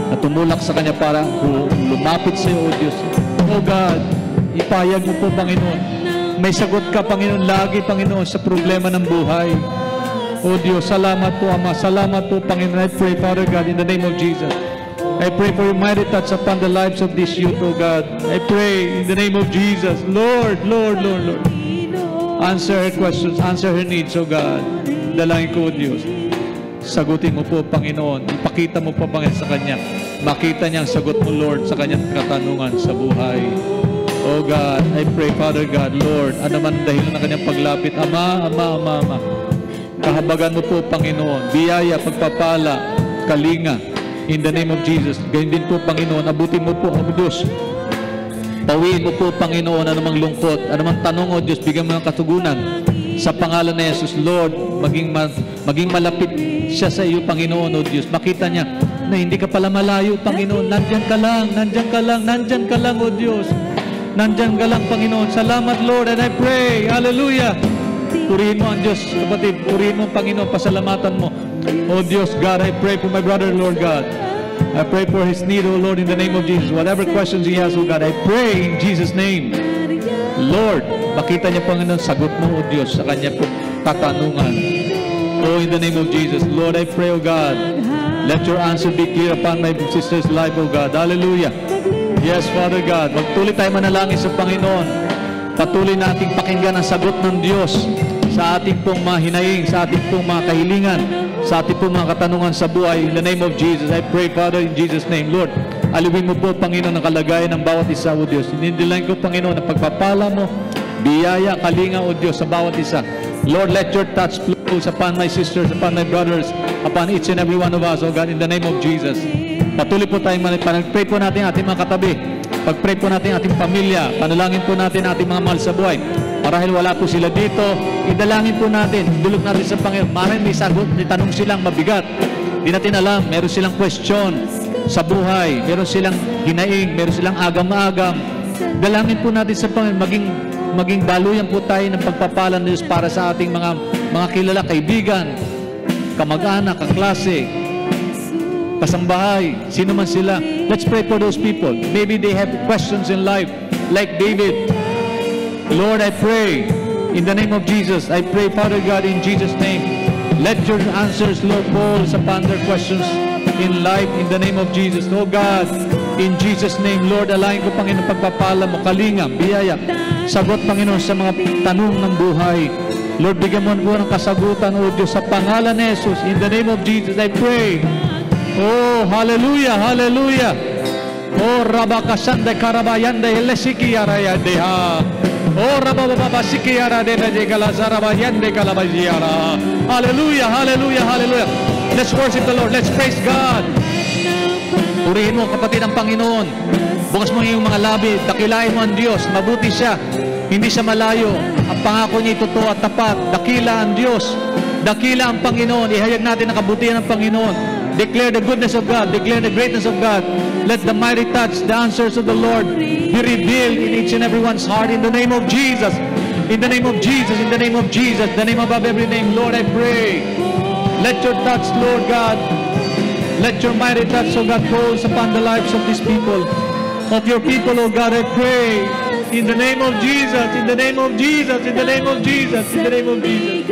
[SPEAKER 1] na tumulak sa kanya para lumapit sa iyo, O Diyos. O God, ipayag mo po, Panginoon. May sagot ka, Panginoon, lagi, Panginoon, sa problema ng buhay. O Diyos, salamat po, Ama. Salamat po, Panginoon. I pray, Father God, in the name of Jesus. I pray for your mighty touch upon the lives of this youth, O God. I pray in the name of Jesus. Lord. Answer her questions. Answer her needs, O God. Dalangin ko, O Diyos. Sagutin mo po, Panginoon. Ipakita mo po, Panginoon, sa Kanya. Makita niya ang sagot mo, Lord, sa Kanyang katanungan sa buhay. O God, I pray, Father God, Lord, ano man dahil na Kanyang paglapit. Ama. Kahabagan mo po, Panginoon. Biyaya, pagpapala, kalinga. In the name of Jesus. Gayun din po, Panginoon. Abutin mo po, O Diyos. Pawiin mo po, Panginoon, anumang lungkot, anumang tanong, O Diyos, bigyan mo ng katugunan. Sa pangalan ni Jesus, Lord, maging malapit siya sa iyo, Panginoon, O Diyos. Makita niya na hindi ka pala malayo, Panginoon. Nandyan ka lang, O Diyos. Nandyan ka lang, Panginoon. Salamat, Lord, and I pray, hallelujah. Purihin mo ang Diyos, kapatid. Purihin mo, Panginoon, pasalamatan mo. O Diyos, God, I pray for my brother, Lord God. I pray for his need, O Lord, in the name of Jesus. Whatever questions he has, O God, I pray in Jesus' name. Lord, makita niya, Panginoon, sagot mo, O Diyos, sa kanya po katanungan. Oh, in the name of Jesus. Lord, I pray, O God, let your answer be clear upon my sister's life, O God. Hallelujah. Yes, Father God. Magtuloy tayo manalangin sa Panginoon. Patuloy nating pakinggan ang sagot ng Diyos sa ating pong mga hinaing, sa ating pong mga kahilingan, sa ating pong mga katanungan sa buhay. In the name of Jesus, I pray, Father, in Jesus' name. Lord, aliwin mo po, Panginoon, ang kalagayan ng bawat isa, O Diyos. Inindilan ko, Panginoon, ang pagpapala mo, biyaya, kalinga, O Diyos, sa bawat isa. Lord, let your touch flow upon my sisters, upon my brothers, upon each and every one of us, O God, in the name of Jesus. Patuloy po tayong pag-pray po natin ating mga katabi. Pag-pray po natin ating pamilya. Panalangin po natin ating mga mahal sa buhay. Marahil wala po sila dito, idalangin po natin, dulog natin sa Panginoon. Marahil may sagot, may tanong silang mabigat. Di natin alam, meron silang question sa buhay, meron silang hinaing, meron silang agam-agam. Dalangin po natin sa Panginoon, maging daluyan po tayo ng pagpapalan ng Diyos para sa ating mga kilala, kaibigan, kamag-anak, kaklase, kasambahay, sino man sila. Let's pray for those people. Maybe they have questions in life, like David. Lord, I pray, in the name of Jesus, I pray, Father God, in Jesus' name, let your answers, Lord, fall upon their questions in life, in the name of Jesus. Oh God, in Jesus' name, Lord, alayin ko, Panginoon, pagpapala mo, kalingap, biyaya, sagot, Panginoon, sa mga tanong ng buhay. Lord, bigyan mo po ng kasagutan, O Diyos, sa pangalan ni Jesus. In the name of Jesus, I pray. Oh, hallelujah, hallelujah. Oh, Rabakasanda Karabayanda Helesiki Yarayande ha. Oh, Rabababasiki Yaradena de Galazarabayande Kalabaziara. Hallelujah, hallelujah, hallelujah. Let's worship the Lord. Let's praise God. Purihin mo, kapatid, ang Panginoon. Bukas mo yung mga labi. Dakilain mo ang Diyos. Mabuti siya. Hindi siya malayo. Ang pangako niya totoo at tapat. Dakila ang Diyos. Dakila ang Panginoon. Ihayag natin ang kabutihan ng Panginoon. Declare the goodness of God. Declare the greatness of God. Let the mighty touch, the answers of the Lord be revealed in each and everyone's heart in the name of Jesus. In the name of Jesus. In the name of Jesus. The name above every name. Lord, I pray. Let your touch, Lord God. Let your mighty touch, O God, fall upon the lives of these people. Of your people, O God, I pray. In the name of Jesus. In the name of Jesus. In the name of Jesus. In the name of Jesus.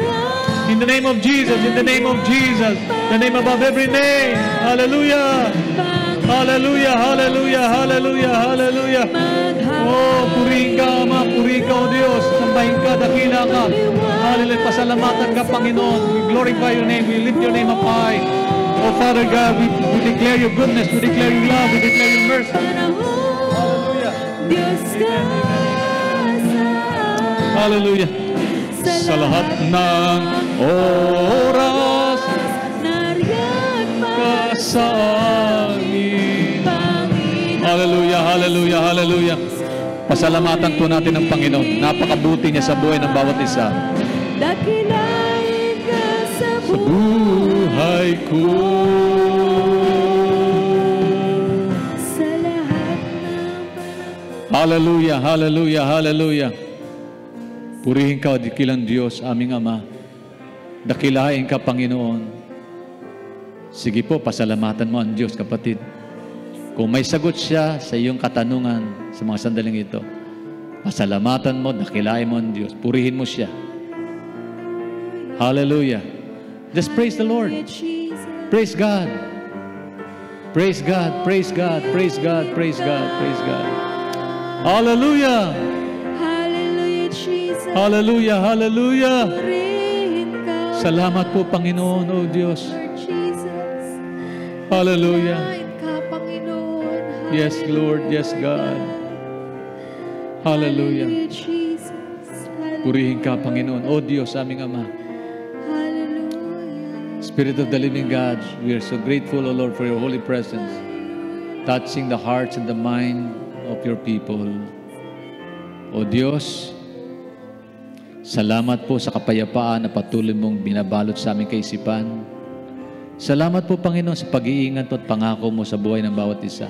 [SPEAKER 1] In the name of Jesus, in the name of Jesus, the name above every name. Hallelujah. Hallelujah, hallelujah, hallelujah, hallelujah. Oh, purihin ka, Ama, purihin ka, O Diyos. Sambahin ka, dakila ka. Hallelujah, pasalamatan ka, Panginoon. We glorify your name, we lift your name up high. Oh, Father God, we declare your goodness, we declare your love, we declare your mercy. Hallelujah. Hallelujah. Sa lahat ng oras, nariyan ka sa amin. Hallelujah, hallelujah, hallelujah. Pasalamatan po natin ang Panginoon. Napakabuti niya sa buhay ng bawat isa. Dakilain ka sa buhay ko. Sa lahat ng hallelujah, hallelujah, hallelujah. Purihin ka, o dakilang Diyos, aming Ama. Dakilain ka, Panginoon. Sige po, pasalamatan mo ang Diyos, kapatid. Kung may sagot siya sa iyong katanungan sa mga sandaling ito, pasalamatan mo, dakilain mo ang Diyos. Purihin mo siya. Hallelujah. Just praise the Lord. Praise God. Praise God, praise God, praise God, praise God, praise God. Hallelujah. Hallelujah, hallelujah. Salamat po, Panginoon, O Diyos. Hallelujah. Yes, Lord. Yes, God. Hallelujah. Purihin ka, Panginoon. O Diyos, aming Ama. Spirit of the living God, we are so grateful, O Lord, for your holy presence, touching the hearts and the mind of your people. O Diyos, salamat po sa kapayapaan na patuloy mong binabalot sa aming kaisipan. Salamat po, Panginoon, sa pag-iingat at pangako mo sa buhay ng bawat isa.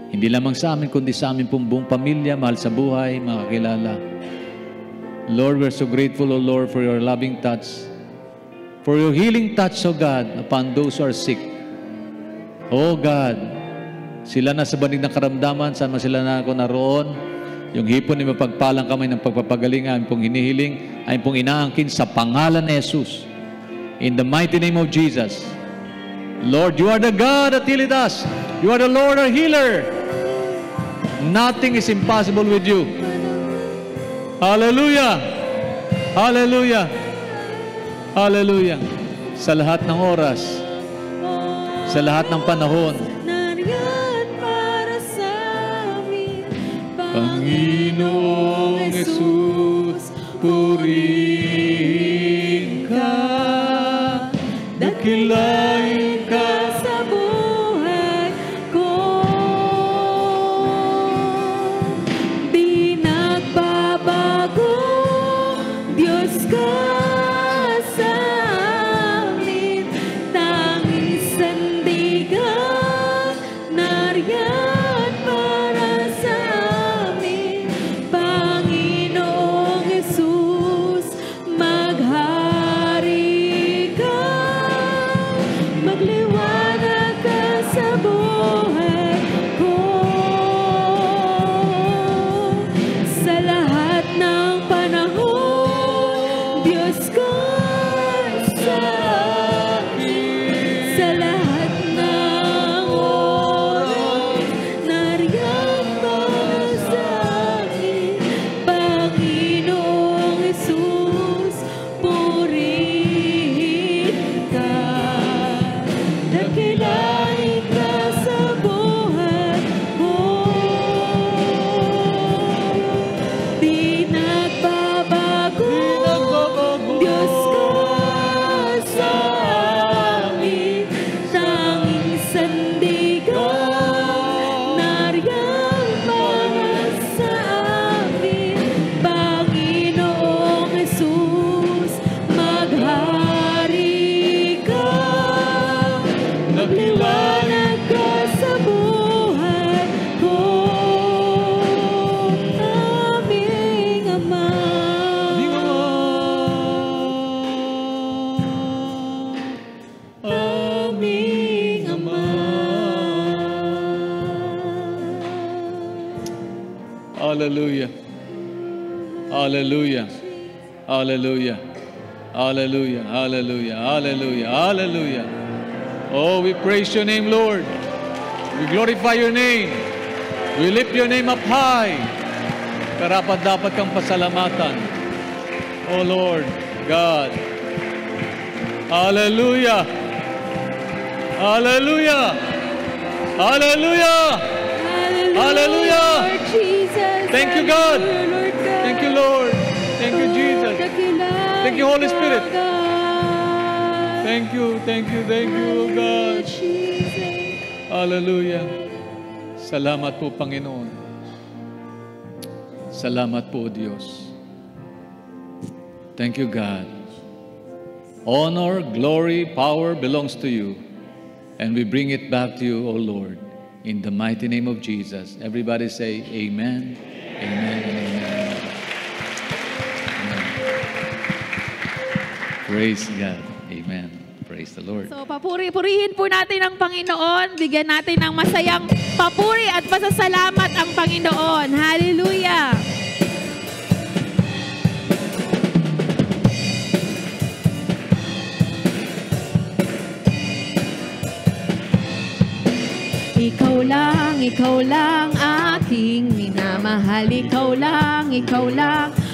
[SPEAKER 1] Hindi lamang sa amin, kundi sa amin pong buong pamilya, mahal sa buhay, mga kakilala. Lord, we're so grateful, O Lord, for your loving touch, for your healing touch, O God, upon those who are sick. O God, sila na sa banig ng karamdaman, saan man sila naroon, yung hipon ni mapagpalang kamay ng pagpapagaling ay pong hinihiling, ay pong inaangkin sa pangalan ni Jesus. In the mighty name of Jesus. Lord, you are the God that healeth us. You are the Lord our healer. Nothing is impossible with you. Hallelujah. Hallelujah. Hallelujah. Sa lahat ng oras, sa lahat ng panahon, Panginoong Jesus, purihin ka.
[SPEAKER 2] ka sa amin, tanging sandigan, nariyan para sa amin. Panginoong Jesus, maghari ka, magliwanag ka sa buhay ko. Sa lahat ng panahon, Diyos ka sa akin. Sa lahat ng oras, nariyan ka sa akin. Panginoong Jesus, purihin ka. Dakilain ka sa buhay ko. Di nagbabago, Diyos ka sa amin. Tanging sandigan, nariyan para sa amin. Panginoong Jesus, maghari ka, magliwanag ka sa buhay ko. Aming Ama, aming Ama.
[SPEAKER 1] Hallelujah. Hallelujah. Hallelujah. Hallelujah. Hallelujah. Hallelujah. Hallelujah. Oh, we praise your name, Lord. We glorify your name. We lift your name up high. Karapat dapat kang pasalamatan. Oh Lord God. Hallelujah. Hallelujah. Hallelujah. Hallelujah.
[SPEAKER 2] Lord Jesus.
[SPEAKER 1] Thank you, God.
[SPEAKER 2] Hallelujah, Lord God.
[SPEAKER 1] Thank you, Lord. Thank you, Jesus.
[SPEAKER 2] Dakilain
[SPEAKER 1] Thank you, Holy Spirit.
[SPEAKER 2] ka, God.
[SPEAKER 1] Thank you, thank you, thank you, oh God.
[SPEAKER 2] Jesus.
[SPEAKER 1] Hallelujah. Salamat po, Panginoon. Salamat po, Diyos. Thank you, God. Honor, glory, power belongs to you. And we bring it back to you, O Lord, in the mighty name of Jesus. Everybody say, Amen, Amen, and Amen. Amen. Praise God. Amen. Praise the Lord.
[SPEAKER 2] So, purihin po natin ang Panginoon. Bigyan natin ng masayang papuri at pasasalamat ang Panginoon. Hallelujah! Ikaw lang aking minamahal. Ikaw lang,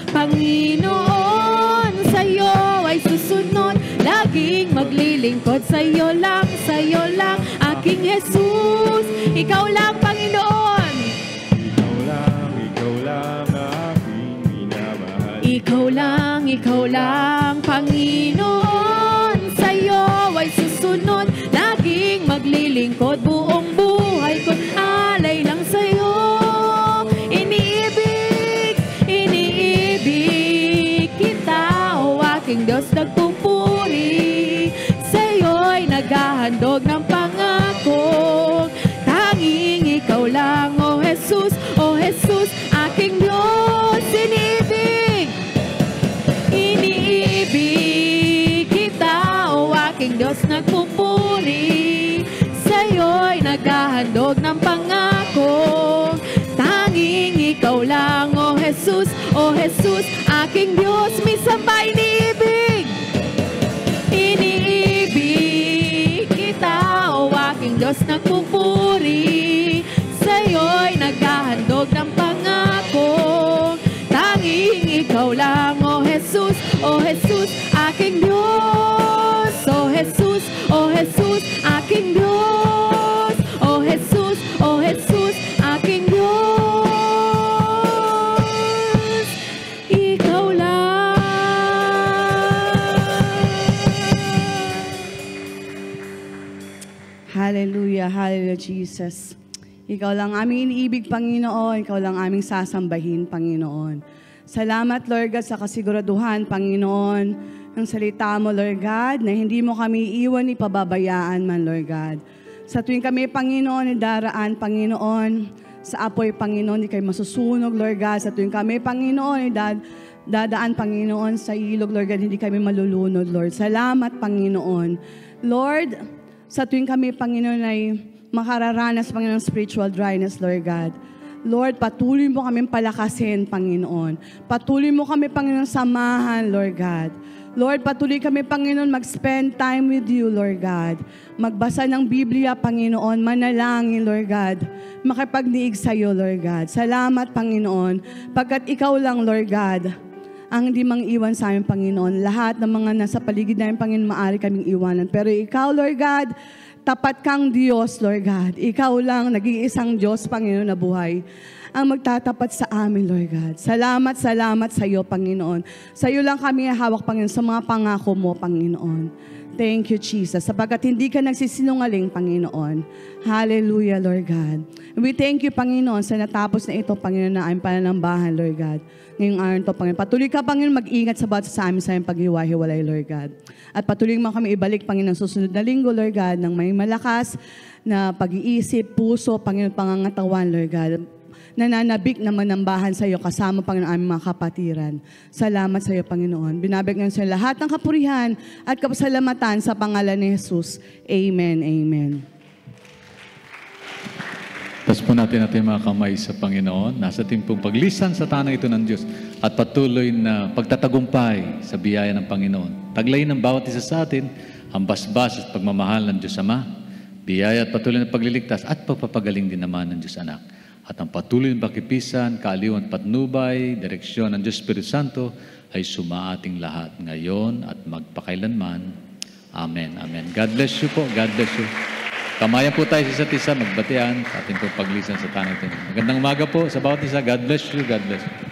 [SPEAKER 2] Panginoon. Sa'yo ay susunod, laging maglilingkod. Sa'yo lang, aking Jesus. Ikaw lang, Panginoon.
[SPEAKER 3] Ikaw lang aking minamahal.
[SPEAKER 2] Ikaw lang, Panginoon. Sa'yo ay susunod, laging maglilingkod. Buong buhay ko't alay lang sa'yo. Iniibig kita, o aking Diyos, nagpupuri. Sa'yo'y naghahandog ng pangako. Tanging ikaw lang, O Jesus, aking Diyos. Iniibig kita, o aking Diyos, nagpupuri. Sa'yo'y naghahandog ng pangako. Tanging ikaw lang, O Jesus, aking Diyos. Misamba, iniibig kita, o aking Diyos, nagpupuri. Sa'yo'y naghahandog ng pangako. Tanging ikaw lang, O Jesus, aking Diyos. O Jesus, aking Diyos. O Jesus, aking Diyos. Ikaw lang.
[SPEAKER 4] Hallelujah, hallelujah, Jesus. Ikaw lang aming iniibig, Panginoon. Ikaw lang aming sasambahin, Panginoon. Salamat, Lord God, sa kasiguraduhan, Panginoon, ng salita mo, Lord God, na hindi mo kami iwan ni pababayaan man, Lord God. Sa tuwing kami, Panginoon, daraan, Panginoon, sa apoy, Panginoon, di kayo masusunog, Lord God. Sa tuwing kami, Panginoon, dadaan, Panginoon, sa ilog, Lord God, hindi kami malulunod, Lord. Salamat, Panginoon. Lord, sa tuwing kami, Panginoon, ay makararanas, Panginoon, spiritual dryness, Lord God. Lord, patuloy mo kami palakasin, Panginoon. Patuloy mo kami, Panginoon, samahan, Lord God. Lord, patuloy kami, Panginoon, mag-spend time with you, Lord God. Magbasa ng Biblia, Panginoon, manalangin, Lord God. Makipagdiig sa iyo, Lord God. Salamat, Panginoon, pagkat ikaw lang, Lord God, ang hindi mang iwan sa amin, Panginoon. Lahat ng mga nasa paligid namin, Panginoon, maaari kaming iwanan. Pero ikaw, Lord God, tapat kang Diyos, Lord God. Ikaw lang, nag-iisang Diyos, Panginoon, na buhay, ang magtatapat sa amin, Lord God. Salamat, salamat sa iyo, Panginoon. Sa iyo lang kami hawak, Panginoon, sa mga pangako mo, Panginoon. Thank you, Jesus, sapagkat hindi ka nagsisinungaling, Panginoon. Hallelujah, Lord God. We thank you, Panginoon, sa natapos na ito, Panginoon, na aming pananambahan, Lord God. Ngayong araw to, Panginoon. Patuloy ka, Panginoon, mag-ingat sa bawat sa amin sa aming paghiwa-hiwalay, Lord God. At patuloy mo kami ibalik, Panginoon, susunod na linggo, Lord God, ng may malakas na pag-iisip, puso, Panginoon, pangangatawan, Lord God. Nananabik na manambahan sa iyo kasama, Panginoon, aming mga kapatiran. Salamat sa iyo, Panginoon. Binabalik ngayon sa lahat ng kapurihan at kapasalamatan sa pangalan ni Jesus. Amen, amen.
[SPEAKER 1] Tapos po natin mga kamay sa Panginoon. Nasa timpong paglisan sa tanang ito ng Diyos at patuloy na pagtatagumpay sa biyaya ng Panginoon. Taglayin ng bawat isa sa atin ang basbas at pagmamahal ng Diyos Ama, biyaya at patuloy na pagliligtas at pagpapagaling din naman ng Diyos Anak. At ang patuloy na pakipisan, kaaliwan, patnubay, direksyon ng Diyos Espiritu Santo ay sumaating lahat ngayon at magpakailanman. Amen. Amen. God bless you po. God bless you. Kamayan po tayo sa isa't isa, magbatian sa ating paglisan sa tanang ito. Magandang umaga po sa bawat isa. God bless you. God bless you.